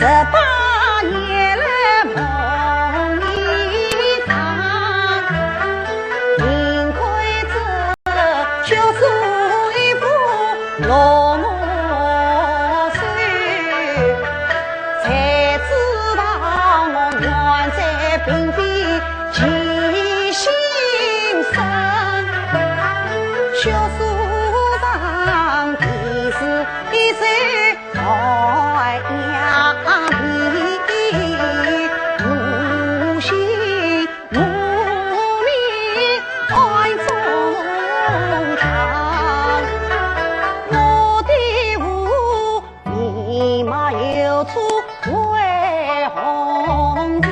18年来梦一场，银盔子绣出一副落寞水，才知道我原在并非其心生，绣书上提示一岁爱呀无心无力爱中长，我的父面貌有出为红字，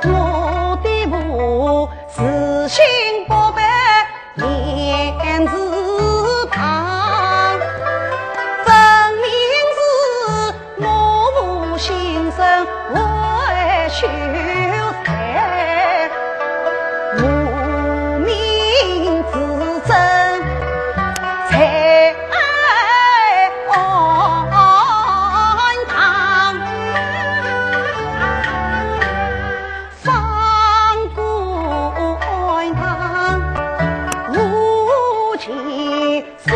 我的父自信不白言字旁，分明是我父心生为秀才，无名自珍才安堂，放过安堂无情诉，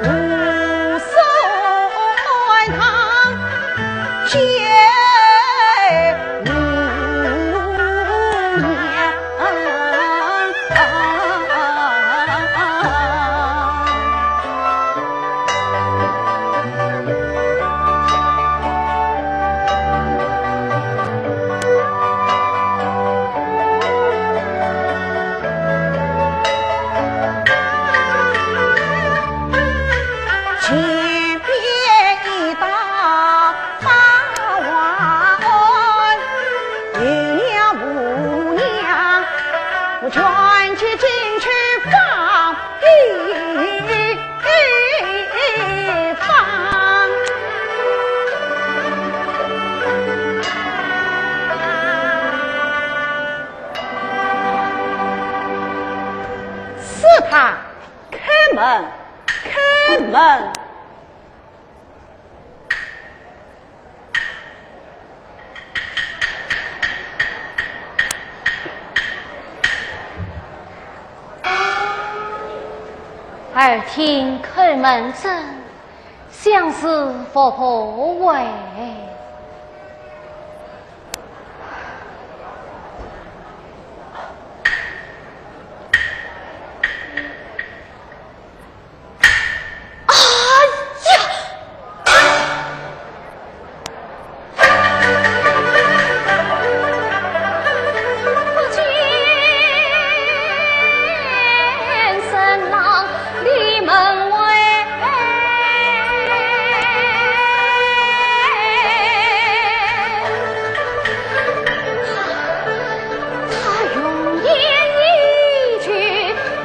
无手安堂见母娘。前边一道八瓦庵，有娘母娘，我全去进去放一放。是他开门，开门。耳听开门声，像是婆婆为。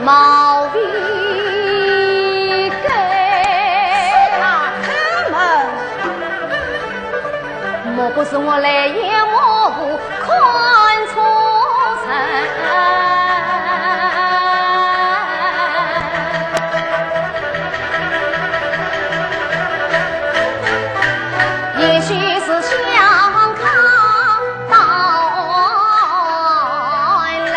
毛笔给他开门，莫不是我来也莫不看错人。也许是想看到来，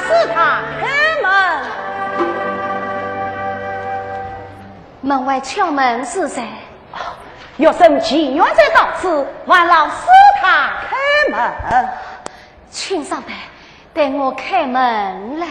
是他开门。门外敲门是谁？有什么祈愿在到此，还劳是他开门。请上台，带我开门来。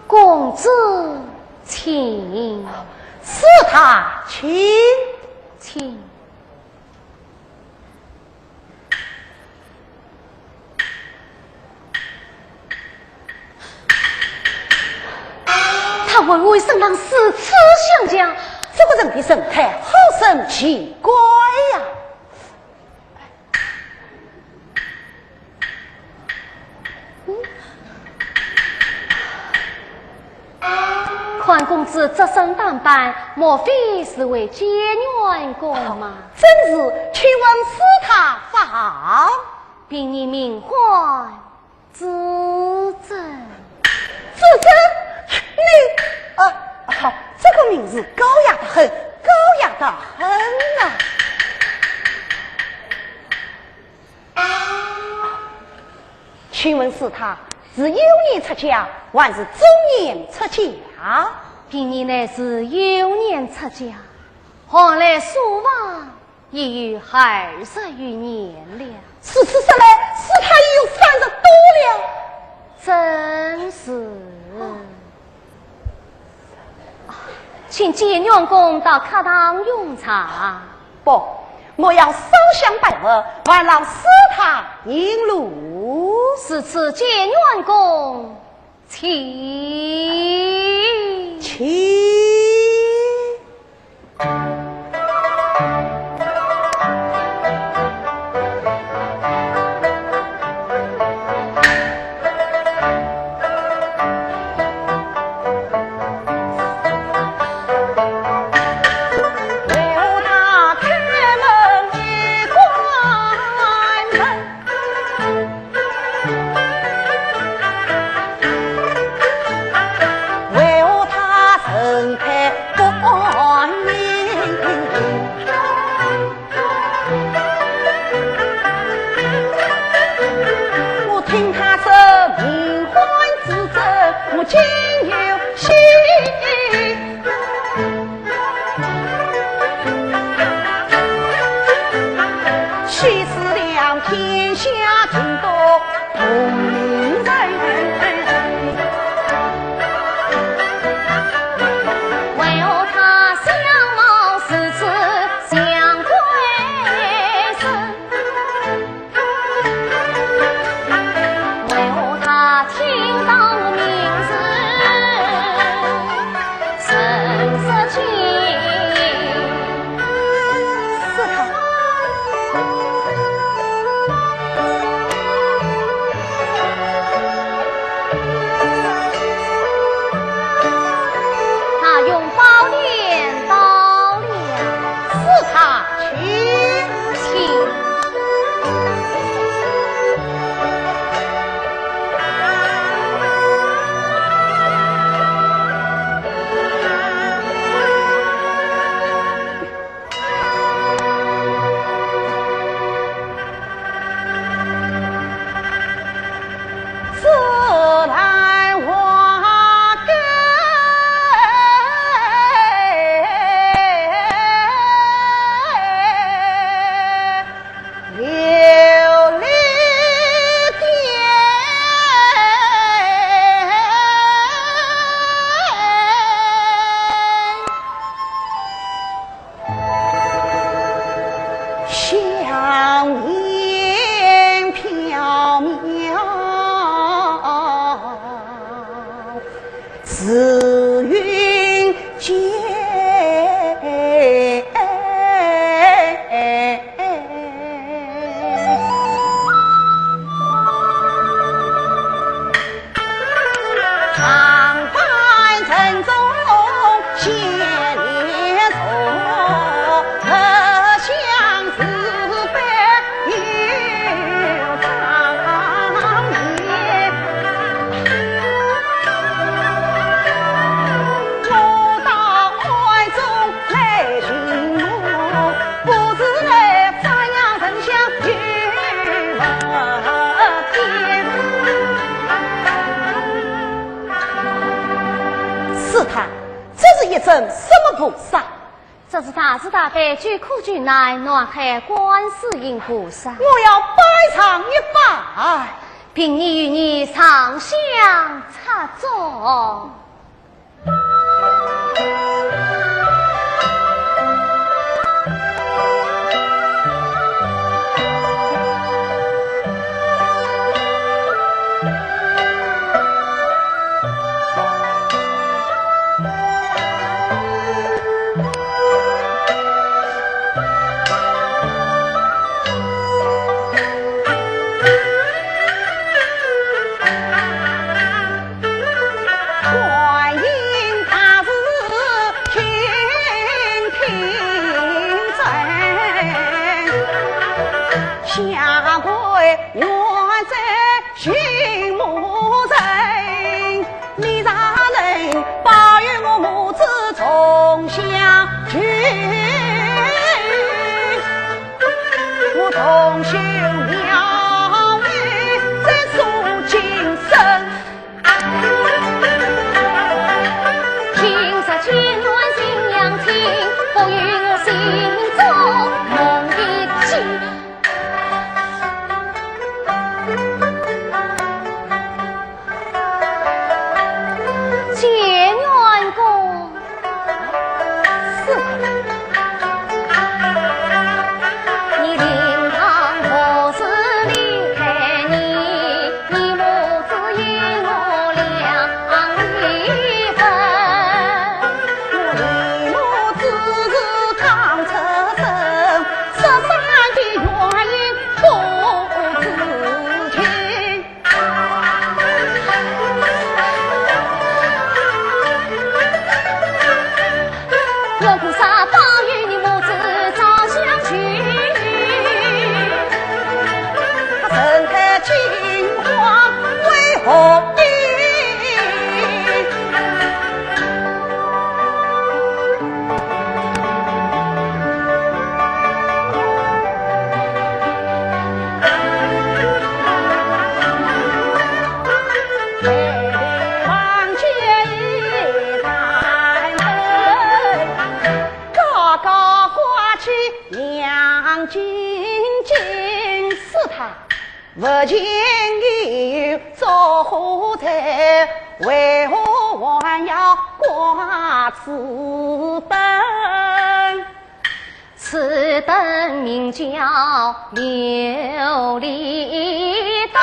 公子请，是他请。他为什么四次相将？这个人的神态好生奇怪呀！宽公子子这身打扮，莫非是为结缘公吗？真是，请问司塔房，并以名唤知真。知真，你好，这个名字高雅的很，高雅的很啊！请问是他是幼年出家，还是中年出家？并你乃是幼年出家，何来书房已有20余年了？此次说来，是他已有30多了。真是。请见员公到客堂用茶。不，我要烧香拜佛，还让司塔引路。是此见员公，请。这是大慈大悲救苦救难南海观世音菩萨。我要拜上一拜，并你与你上香插座。我原在寻母人，你咋能保佑我母子重相聚？我同修两位在诉今生，今日情缘心两情，不与我心中梦一起。结缘公是你灵堂何时离开你？你母子与我两离分。我母子是唐车生，13的原因不知情。我菩萨保佑你母子早相聚。神态金黄为何地？望见一盏灯，高高挂起亮晶晶，是他不见你做何在？为何还要挂此灯？此灯名叫琉璃灯，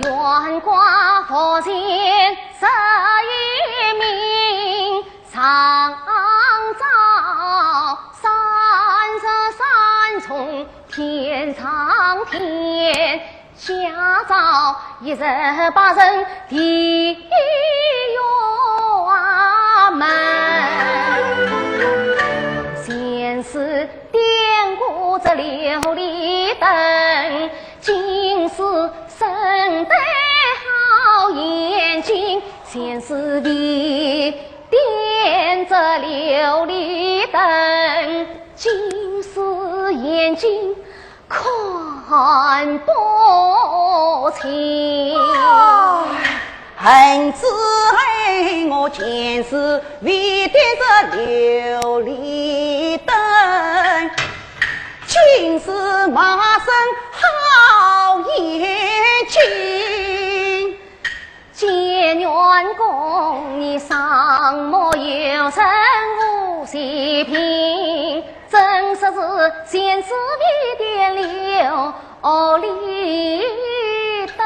圆挂佛前11名，上照33重天苍天，下照118人地狱门。先是点过这琉璃灯，今是神得好眼睛，先是你点着琉璃灯，今是眼睛看不清。恨之恨我前世未点着琉璃灯，今世马生好眼睛。结缘公，你上莫有神无细品，真实是先是未点琉璃灯。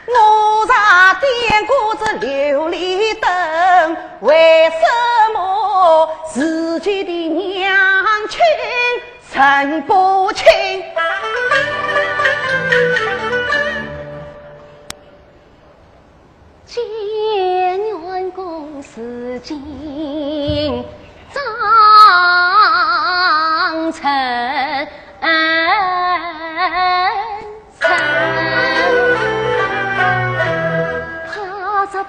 我咋点过这琉璃灯？为什么自己的娘亲认不清？结缘公司今张成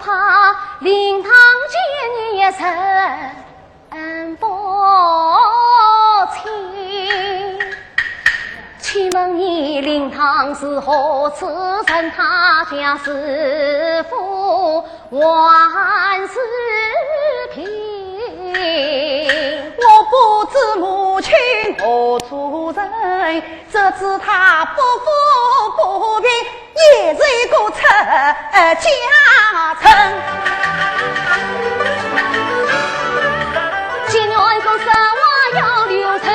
怕灵堂见你也曾不亲，请问你灵堂是何此人？他家师父万事平。我不知母亲何处人，只知他不富不贫，也是一个出家臣。结缘公生活要留存，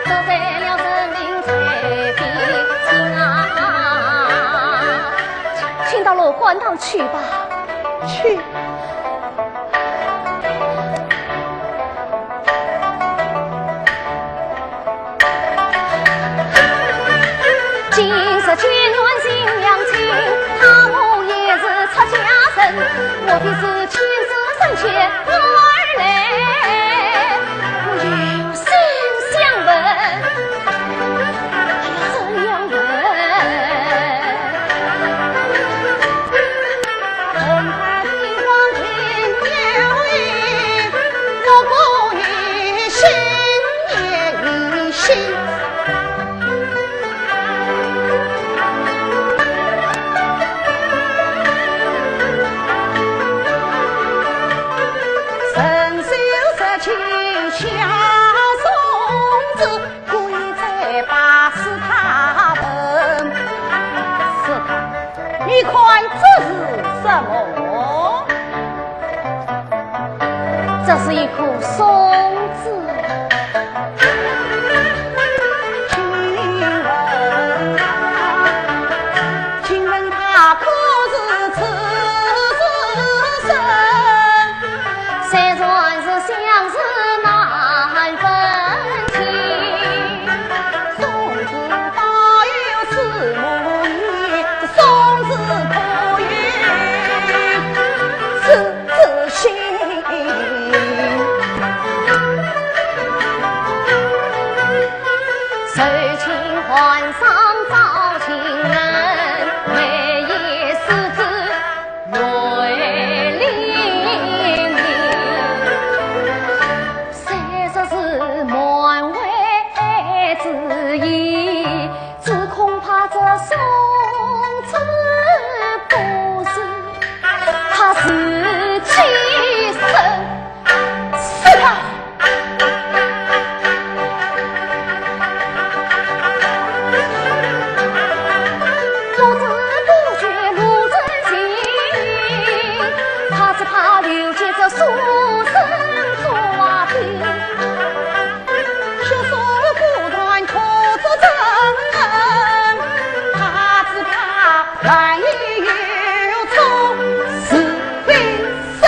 得罪了人民才必心啊！请到罗官堂去吧。去。今日结缘心两情，他母也是出家人，我必是亲自生前我儿来，我有心相问，你看这是什么？这是一颗松子。请问他可是此世生？虽然是相思难分清，松子大有此母意，这松子可与此心。受情换上找情人，每夜思子泪淋漓。虽说是满为之意，只恐怕这松子不是他是其身，是他。书生抓兵，小手不断可作证，他只怕万一有错，是非生。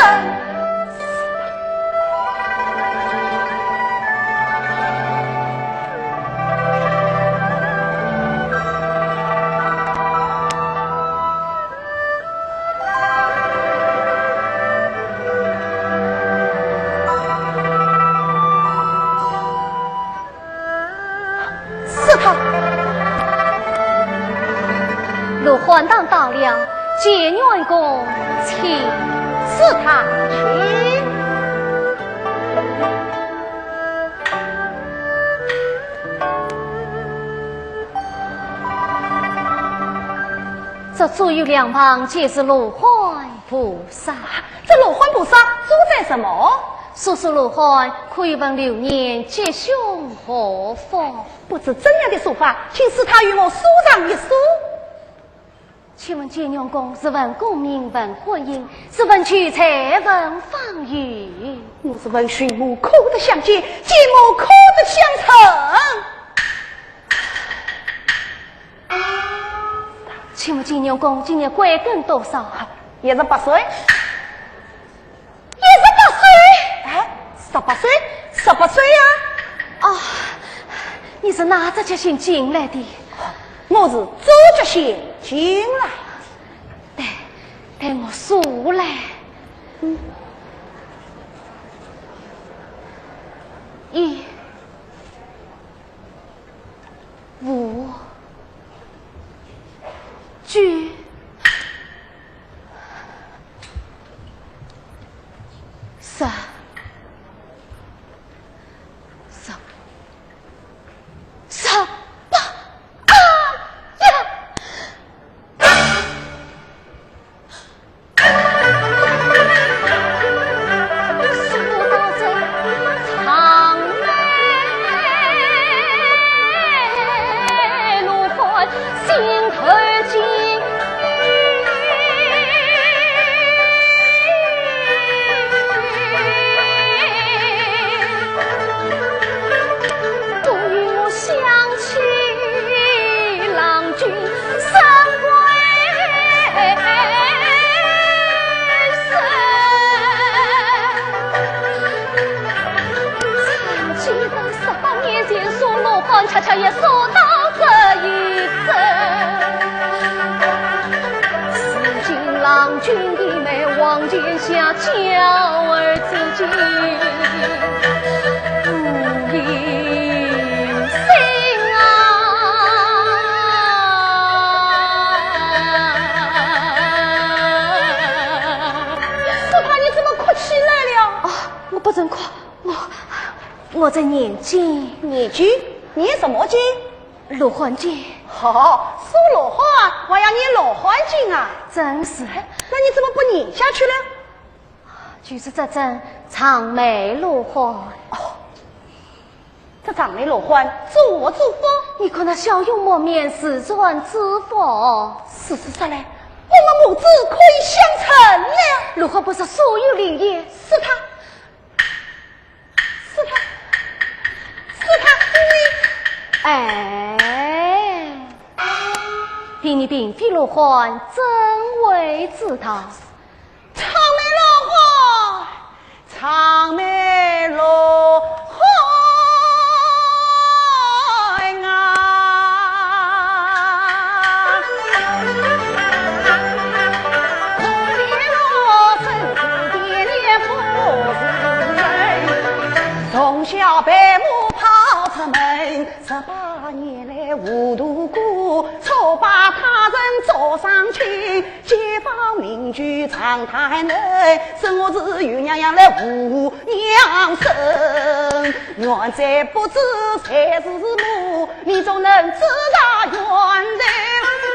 如还当到了，解元公请是他请。这左右两旁皆是罗汉菩萨。这罗汉菩萨住在什么？叔叔罗汉可以问流年吉凶何方？不知怎样的说法，请使他与我书上一书。请问解元公是问功名，问婚姻，是问取财，问放语？我是问寻母可得相见，结母可得相成。请问解元公今年贵庚多少？18岁。18岁？哎，18岁，18岁呀！啊，你是哪只决心进来的？我是周决心进来。带我数来。1、5、9、10、18。恰恰也说到这一阵，如今郎君的美望见下娇儿自己不应心啊！我怕你怎么哭起来了？啊，我不准哭，我在念经。念经？念什么经？罗汉经。好，说罗汉，我要念罗汉经啊！真是。那你怎么不念下去呢？就是这阵长眉罗汉。哦，这长眉落欢，助我祝福。你看那骁勇莫面，四川之佛，事实上来，我们母子可以相成了。如何不是所有灵也？是他，哎，凭你并非罗欢，怎会知道？长眉落花，长眉落花啊！可怜我生子爹娘父子人，从小被母抛出门，18年来无度过，错把他人做上去，解放民居长太难，生我是윤娘娘来护娘生，原在不知才是母，你总能知道原来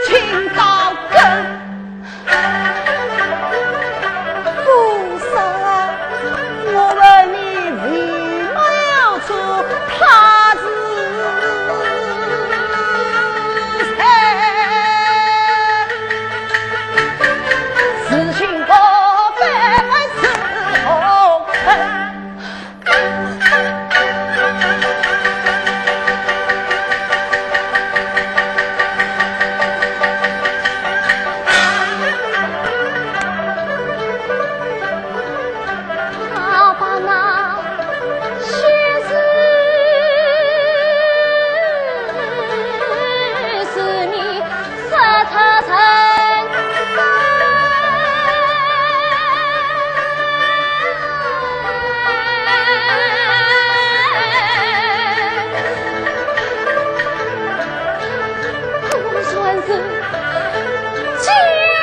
情到根。菩萨，我问你为么要做他子？此情不分是红尘。他把那些是你杀他成我算是家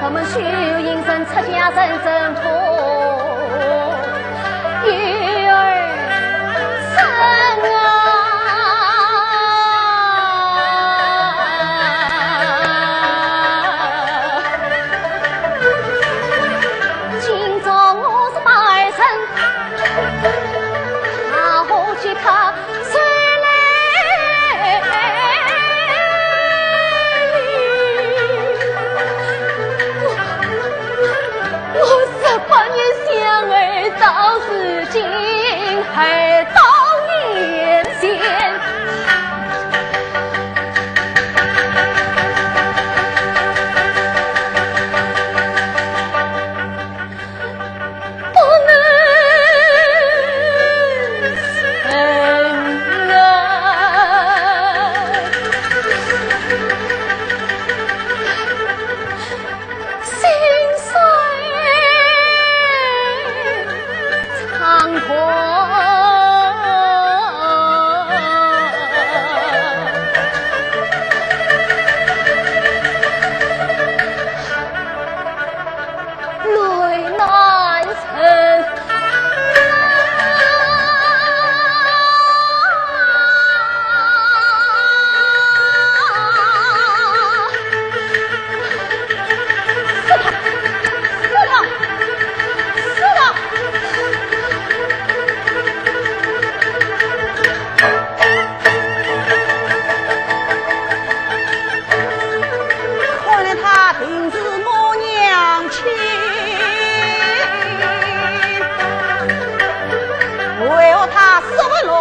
我们修营生出家人生苦，女儿生今朝我是拜神，他何去他谁18年相爱到如今，还到眼前。不能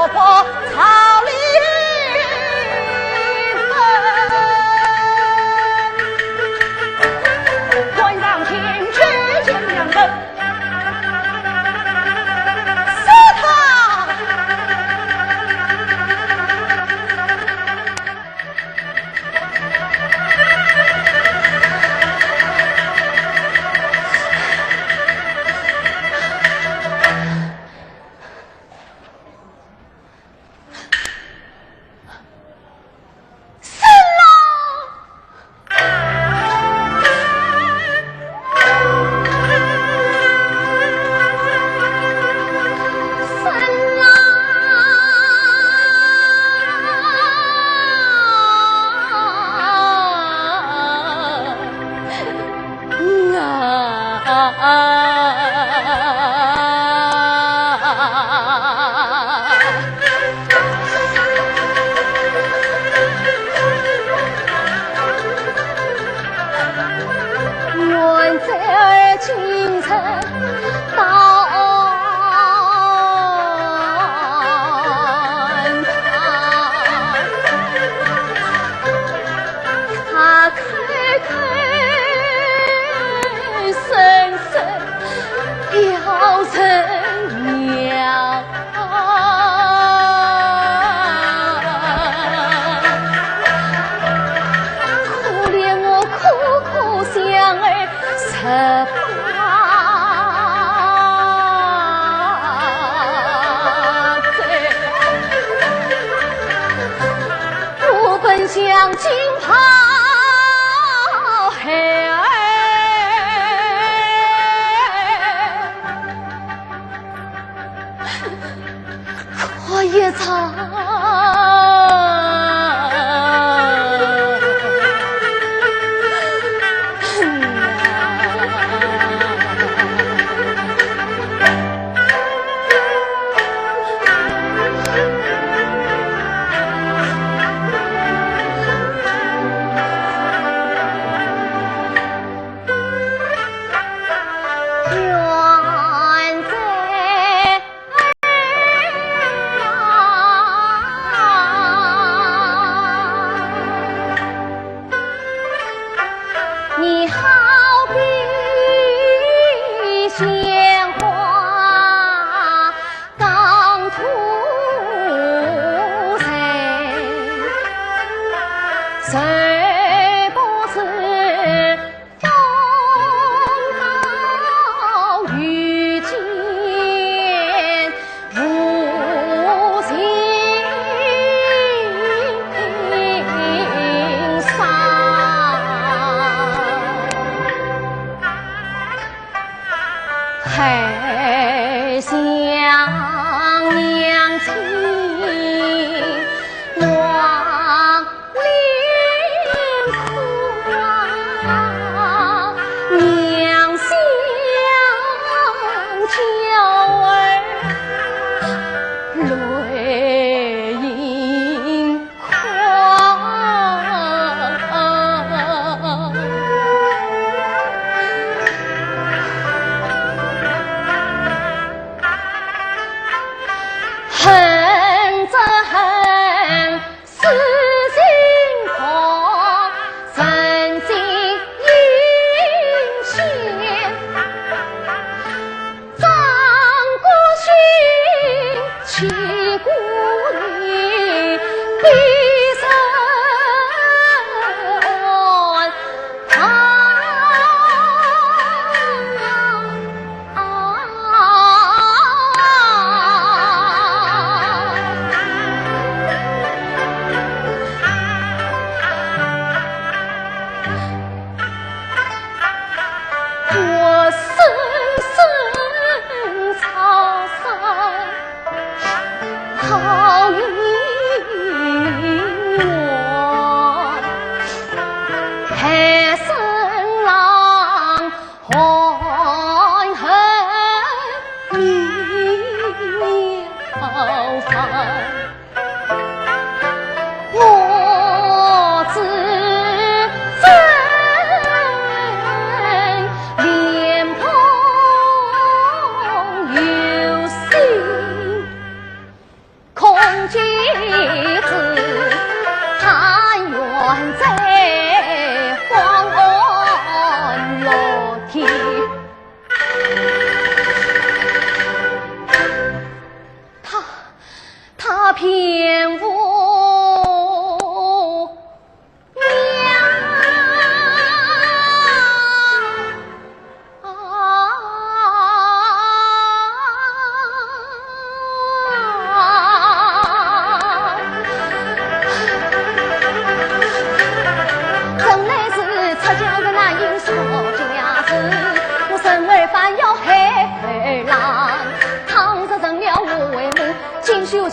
破草里分，关上天之间两门。向金袍黑，可也长。还想娘亲望林宽，娘想娇儿泪盈眶。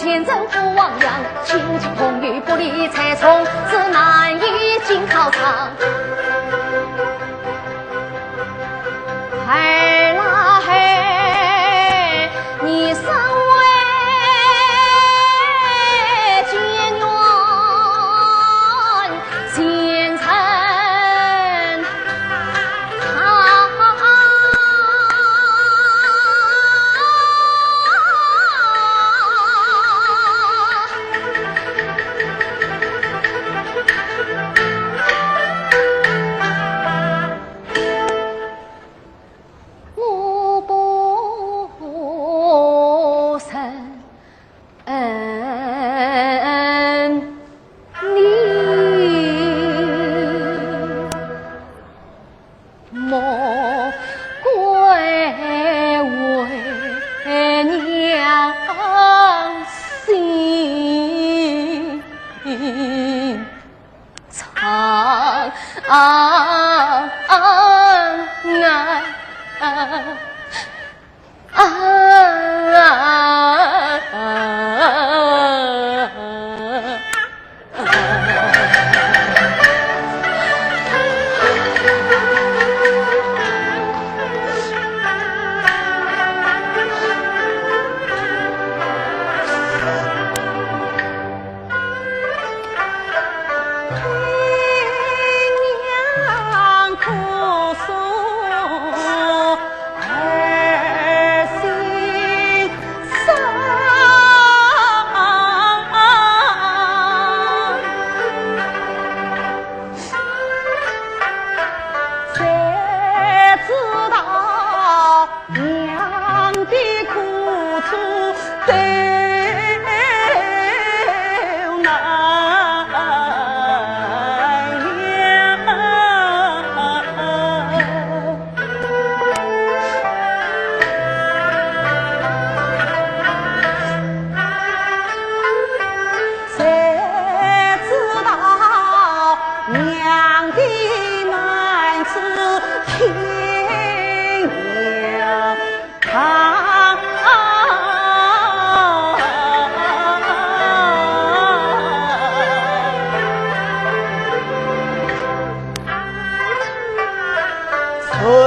前征不亡羊，亲戚朋友不理睬从，是难以进考场。孩啦嘿，你身为监院贤臣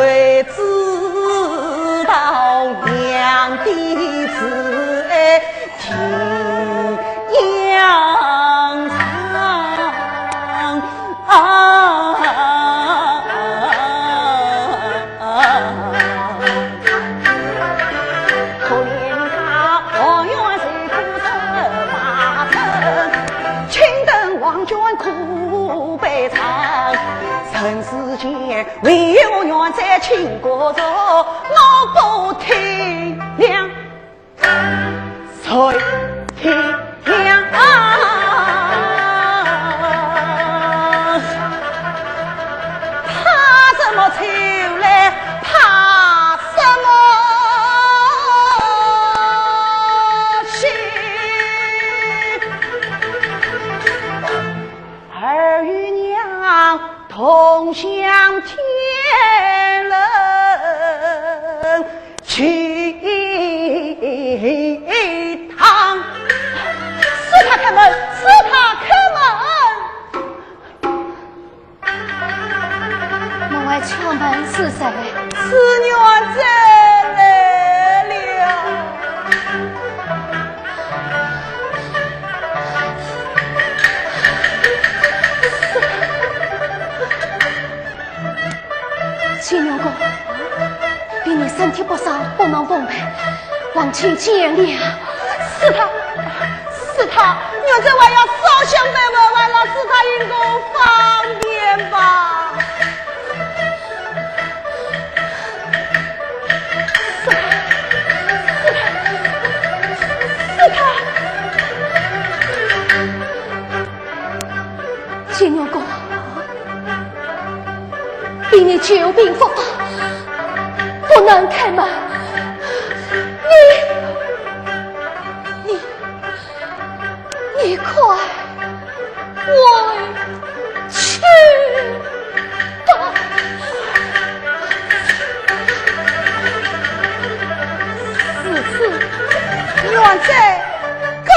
谁知道娘的子听扬长可怜他我愿谁苦守马城，青灯望卷苦悲长。人世间唯有缘在情国中，我不体谅，谁体谅？怕什么仇来？怕什么心？儿与娘同享天人去堂，是他开门，是他开门。门外敲门是谁？是娘子来了。金牛公，比你身体不少，不能奉陪，望请见谅。是他，是他，娘子我要烧香拜佛，完了是他应够方便吧？是他。金牛公，比你久病复发，不能开门。你快回去吧。此次愿在告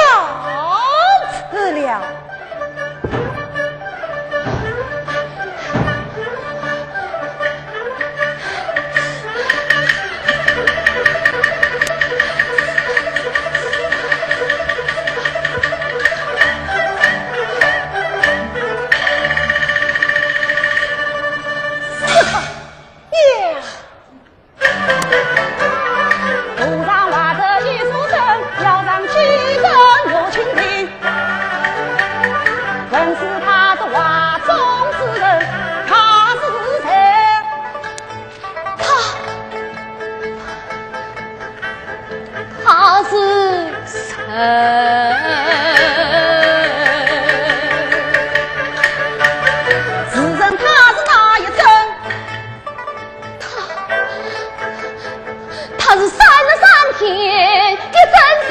他是33天的真神，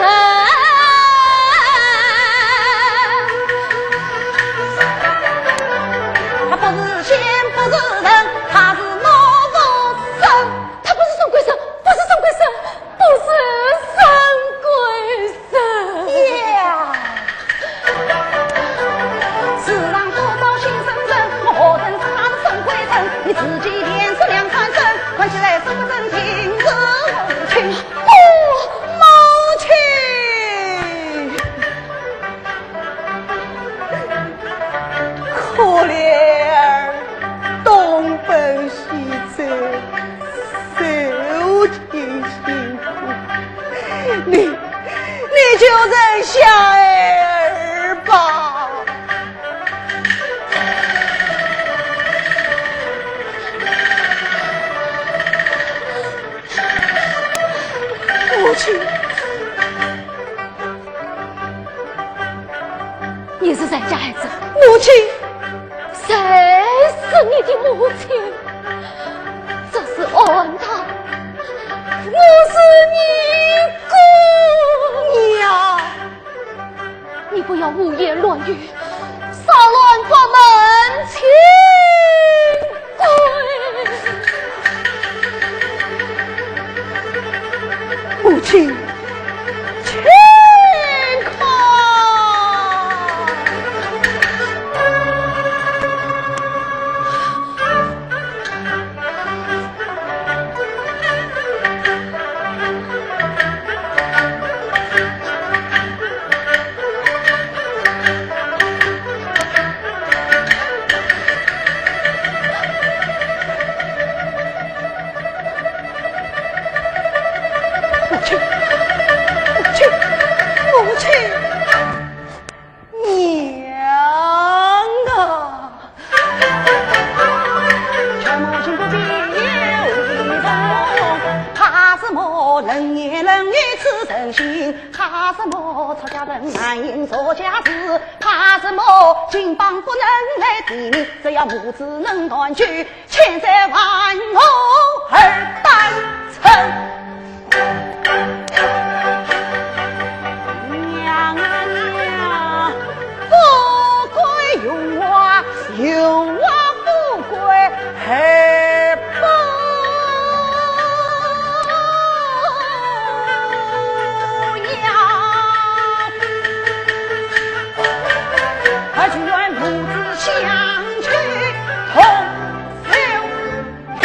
他不是仙，不是人，他是老佛神。他不是神鬼神，不是神鬼神，不是神鬼神。呀！世上多少新生人，我何等他是神鬼神？你自己便是两传神，关起来是不真听着母亲，母亲，可怜儿东奔西走，受尽辛苦，你就认下儿吧。母亲，你是谁家孩子？母亲，谁是你的母亲？这是恩堂，我是你姑娘，你不要胡言乱语，骚乱佛门清规。母亲，请看。母亲，娘啊！全母亲不必为荣，怕什么人言人语刺人心？怕什么出家人难应做家事？怕什么金榜不能来提名？只要母子能团聚，千山万我而单成。娘啊娘，富贵荣华，荣华富贵而不要，而愿母子相去同修行。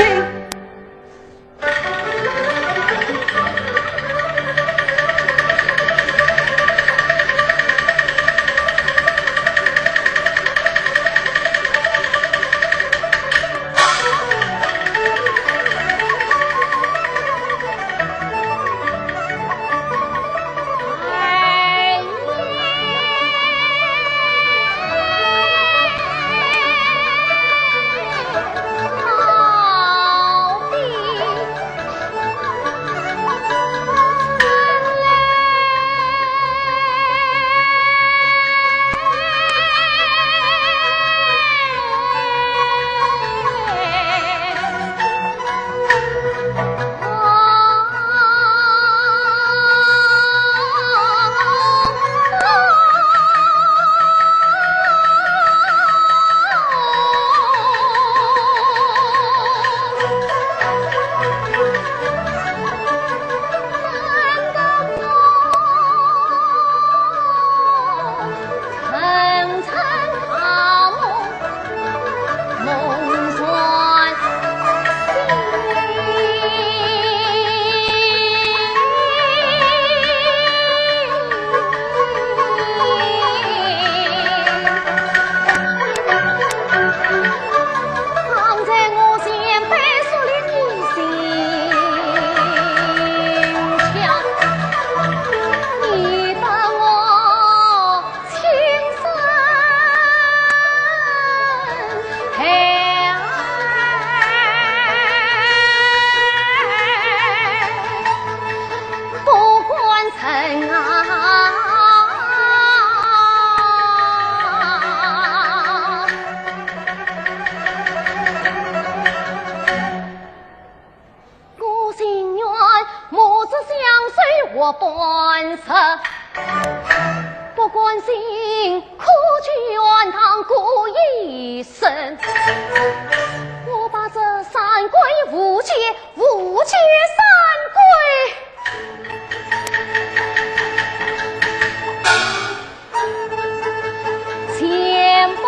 尘啊。虽我本色，不关心苦劝堂过一生。我把这三规无解，无解三规。前方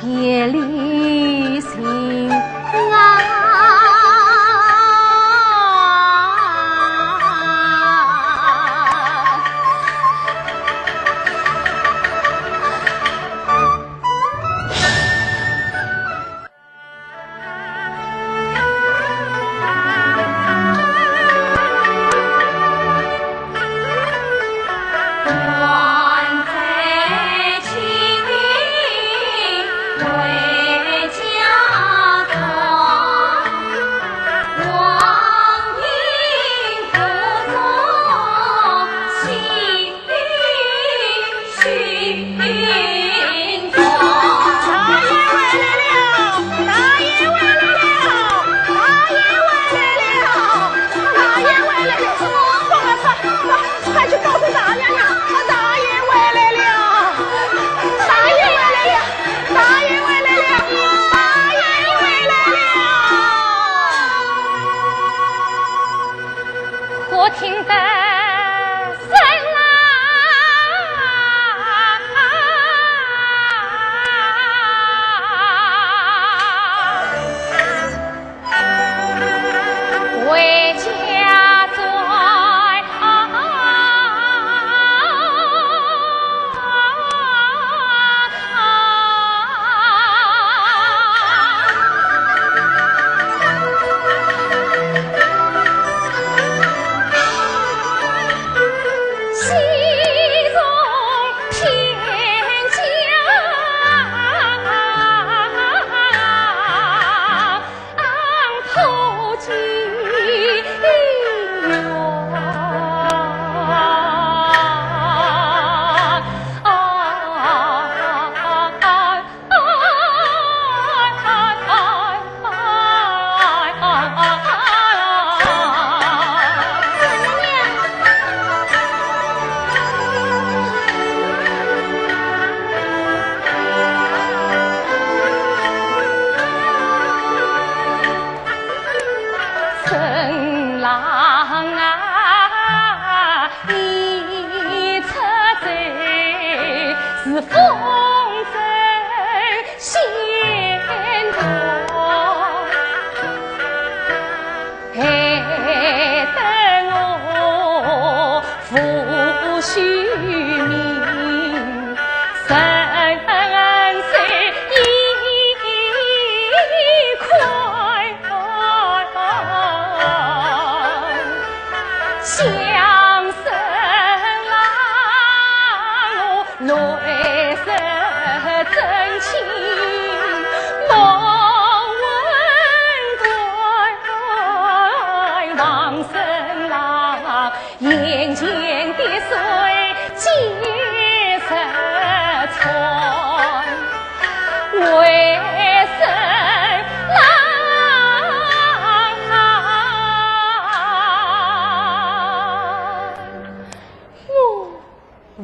别离心啊，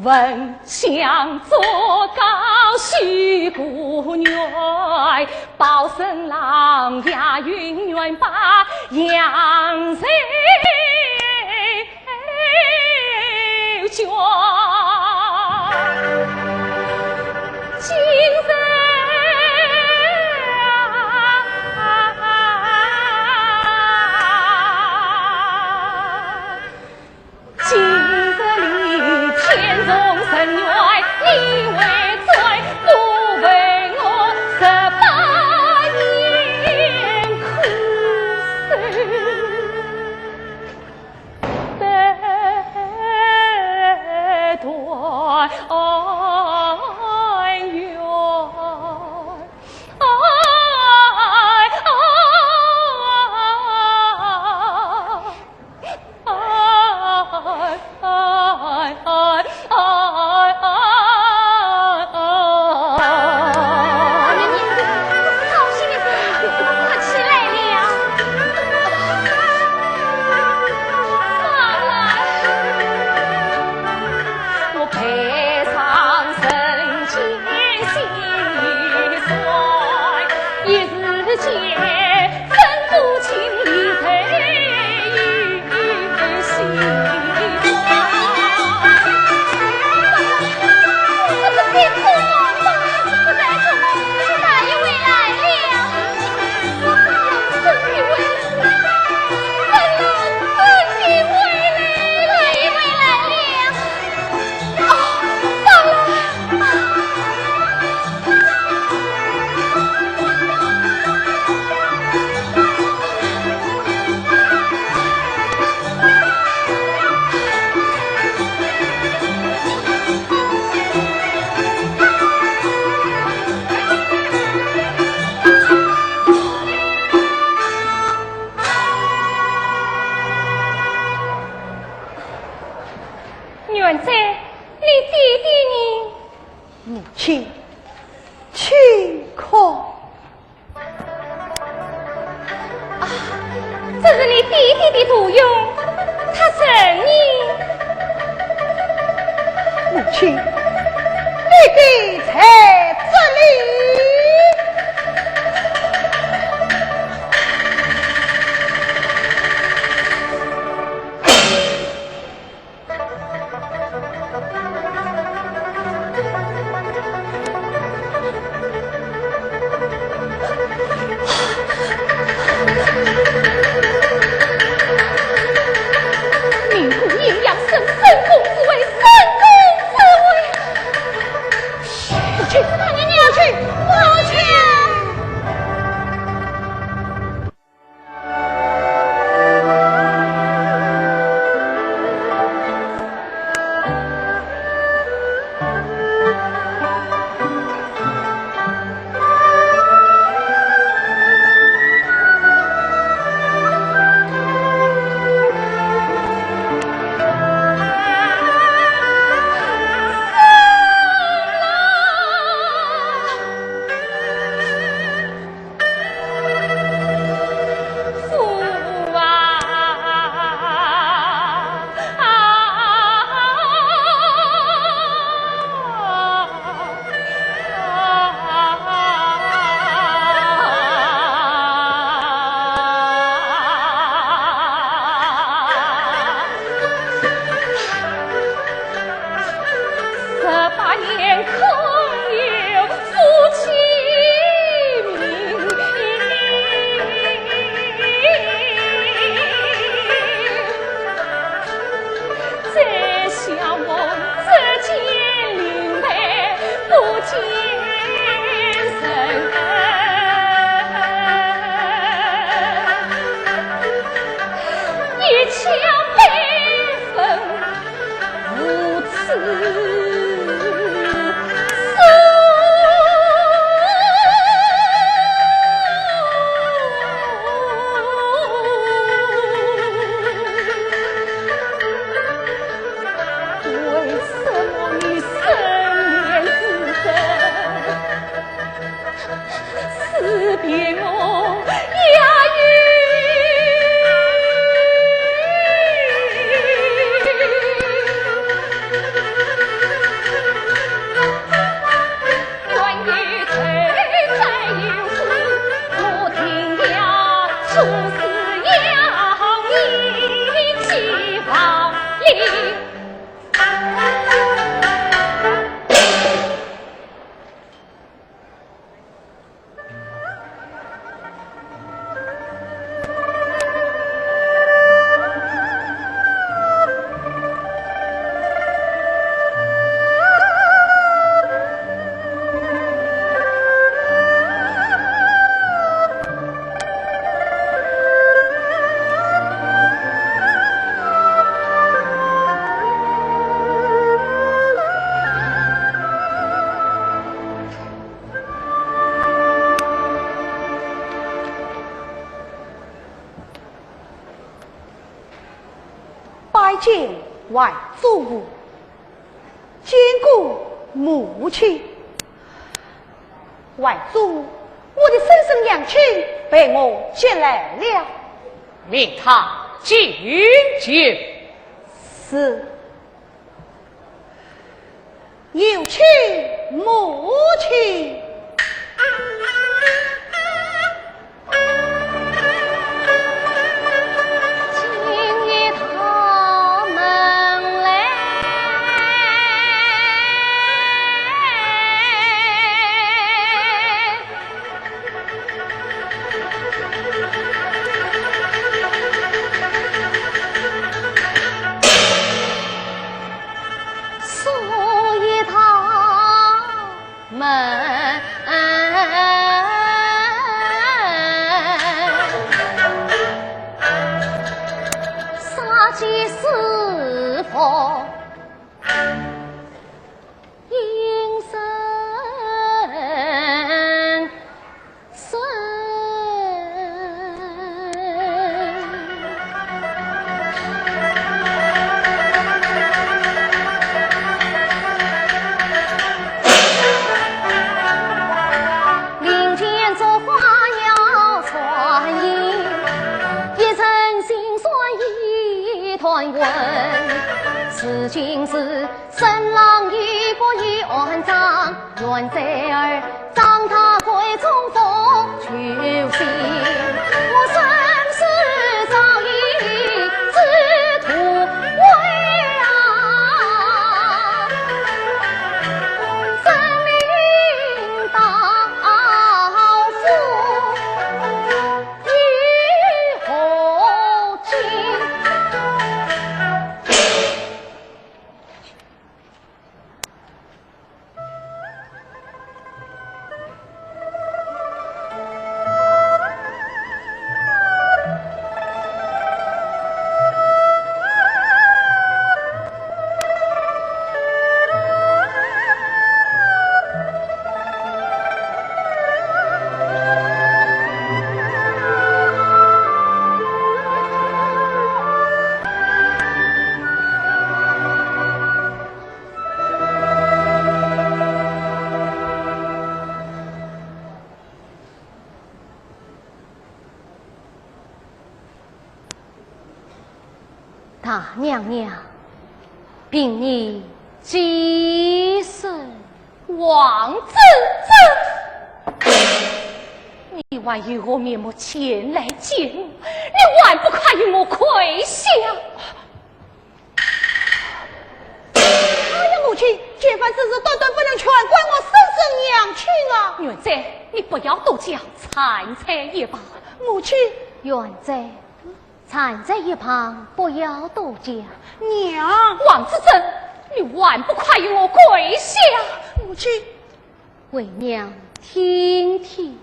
闻香作高许姑娘，报声郎呀云远把杨人卷。今日里天中神元，你为罪，不为我18年苦得断缘。这是你弟弟的图用，他认你。母亲，弟弟在这里。礼。见外祖，兼顾母亲。外祖，我的婶婶娘亲被我接来了，命他进京。是，有请母亲。此今是新郎一个院长，院贼儿张他归中风求信，我生死早已知途为啊，生命到付与何尽？大娘娘，禀你几岁？王子贞，你还有何面目前来见我？你还不快与我跪下！哎呀，母亲，这番事事断断不能全怪我婶婶娘亲啊！元哉，你不要多讲，参猜也罢。母亲，元哉，站在一旁，不要多讲。娘，王子贞，你还不快与我跪下！母亲，为娘听听。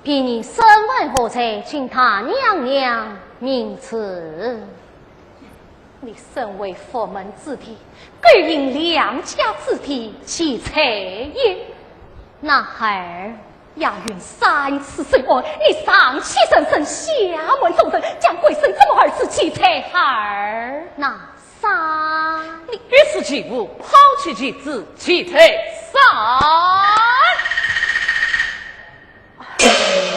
凭你身为何才，请他娘娘明此。你身为佛门子弟，更应良家子弟其才也。那孩儿押运3次水岸，你上欺神神，下问众人，将贵生怎么儿子其才孩儿？那三，你于是其无抛弃其子，其才三。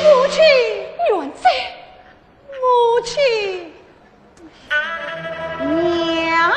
母亲，元哉，母亲，娘。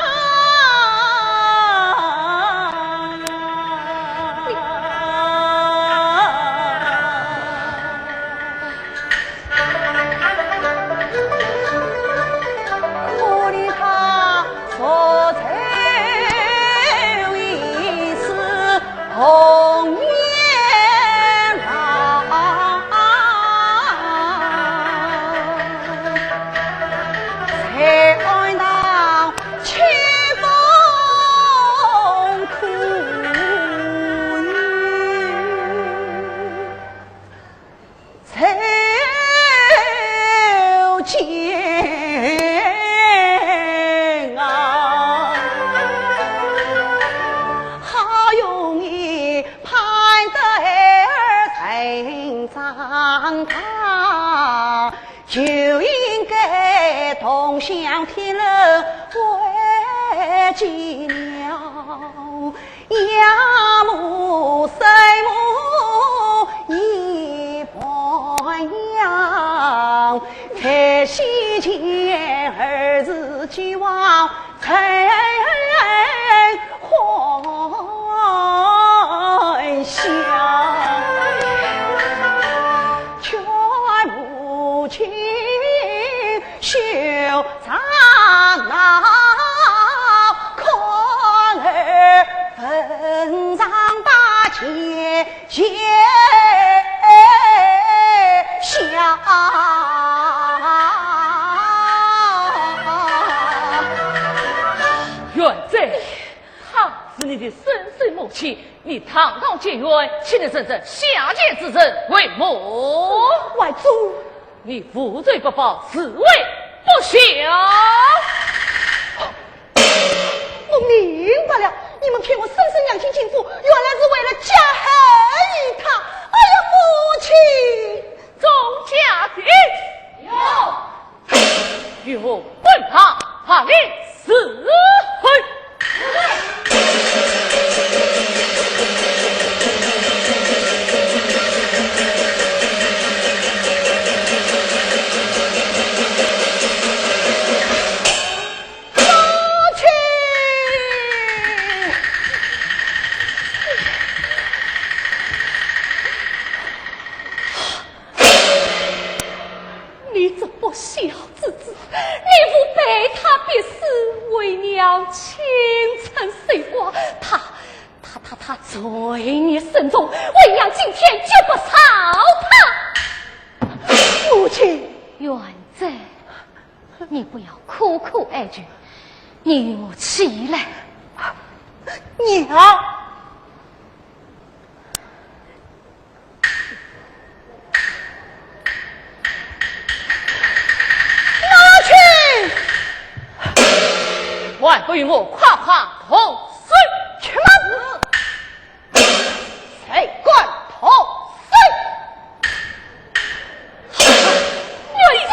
堂，就应该同享天伦为寂寥。养母生母一般样，才惜前儿子既往才幻想，劝母亲休长恼，看儿坟上大街结下。元在，她是你的生身母亲，你堂堂结冤，请你真正下界之人为母。外祖，你负罪不报，此为不孝。我明白了，你们骗我生生养亲情妇，原来是为了加害于他。哎呀，母亲，钟家的有本堂判令死罪。小子子，你不被他逼死，为娘青城碎瓜，他罪孽深重，为娘今天绝不草他。母亲，元在，你不要苦苦哀求，你与我起来。娘。还不与我夸夸同岁？去马子，谁管同岁？元在，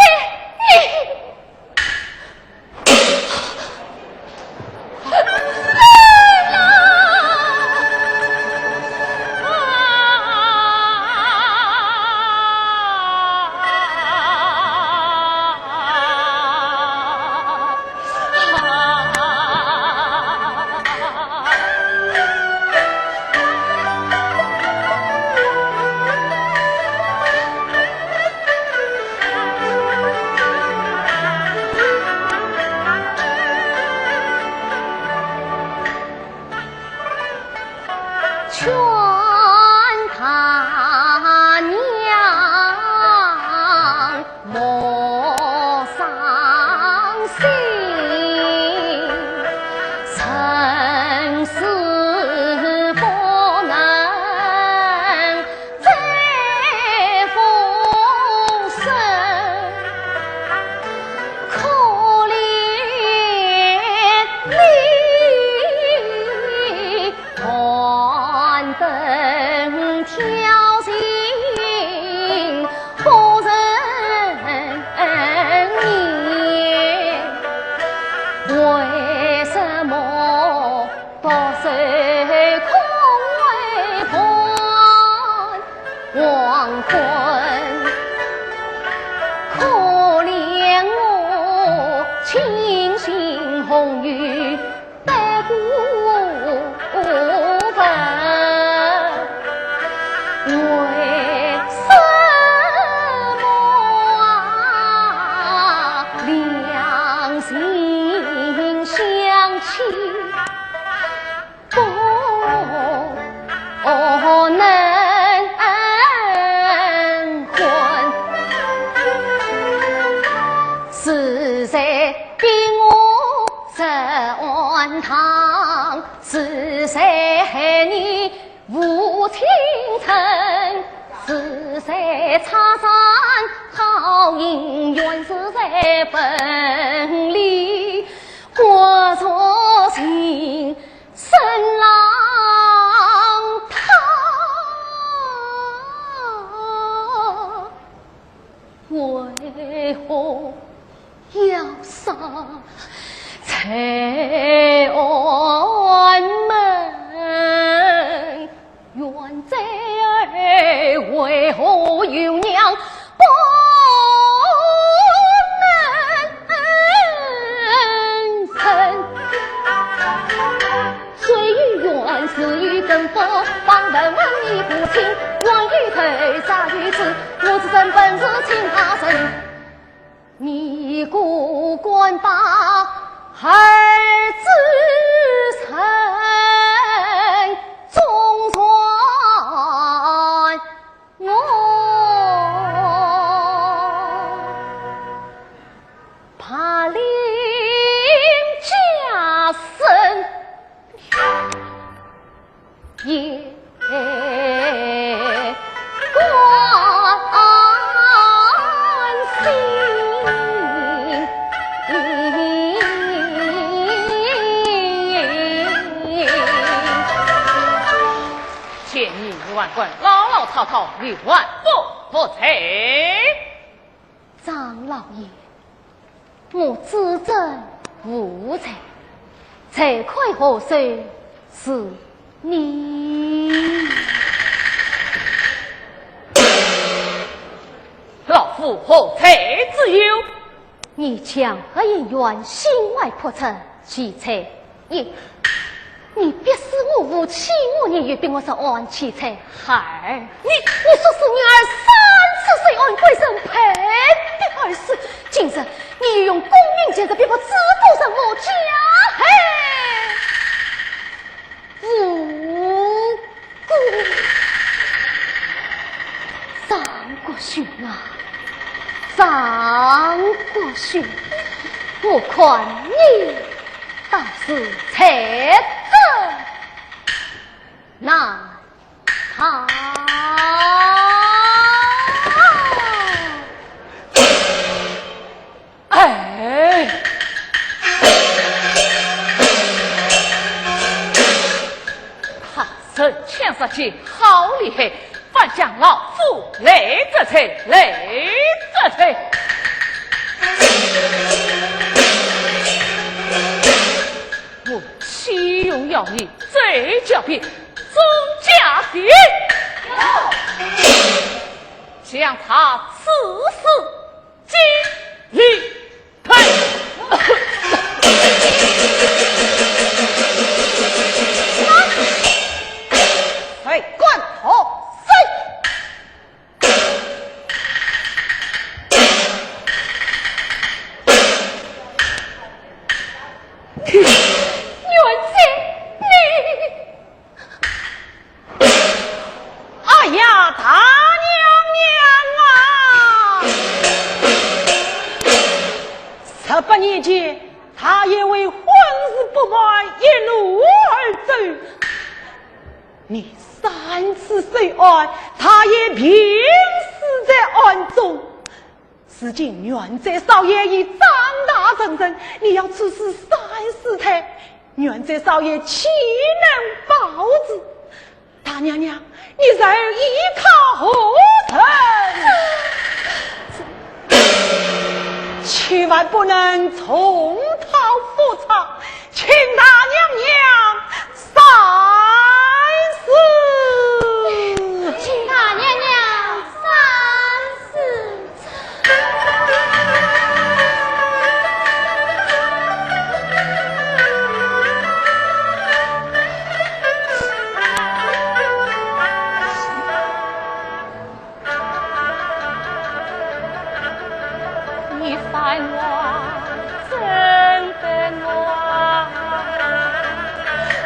劝他娘莫伤心，生死不能再复生，可怜你等挑衅不人言，为什么多受空为伴黄昏？可怜我清心红雨白骨分。为什么两心相契不能混？是谁逼我入暗堂？是谁害你无情城？是谁插上好姻缘？是谁分离我错情深浪才安门，冤贼儿为何有娘不能成？谁与冤死与争锋，方问问你不清，冤与头杀与子，我自身本是亲他生。你孤官把儿子成，总算我怕领家身也管老老套套与万不才。张老爷，我自证无才，才快何谁是你？老夫何才之有？你将何人员心外破城，其才也。你别使我无欺我年月，对我说安妻才孩，你说是女儿3次岁安归身配的儿子，今日你用公明见着别把自负上我家无辜。张国勋啊，张国勋，我看你倒是才子难逃。哎，他这枪杀气好厉害，反将老夫来这才，来这才。我岂用要你再狡辩，总家敌，将他赐死金玉盆。谁管头？18年前，他也为婚事不满一路而走。你3次虽案，他也病死在案中。如今元寨少爷已长大成人，你要处死3世胎，元寨少爷岂能保之？大娘娘，你然而依靠何成？千万不能重蹈覆辙，请大娘娘三思。请大娘娘三思。你烦我，真烦我，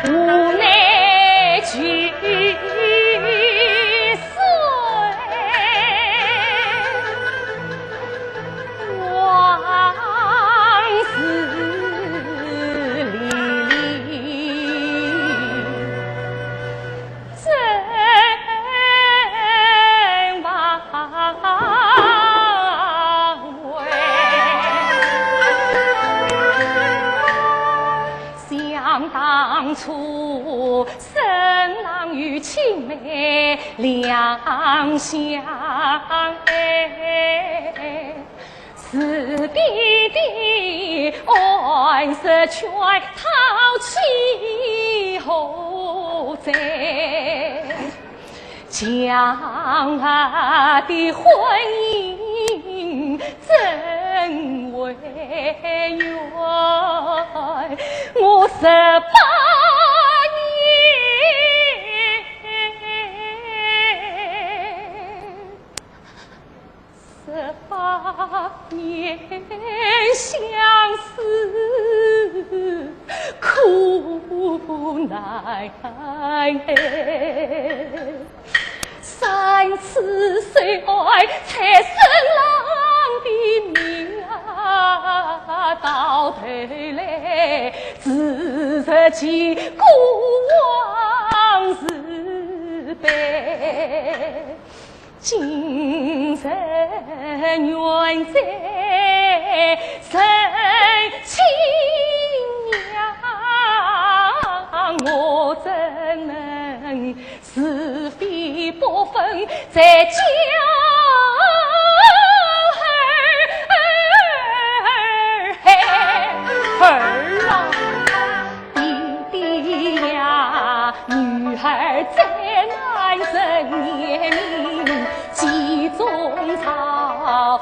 无奈去往事历历，真忘。当初生郎与青梅两相爱，是必定安石全讨其后在，将我的婚姻真为缘，我18年相思苦难，3次虽爱才生郎的命啊，到头来只是记过往事悲。今生缘在深情娘，我怎能是非不分在家儿啊，弟弟呀，女儿在难生年龄，集中草。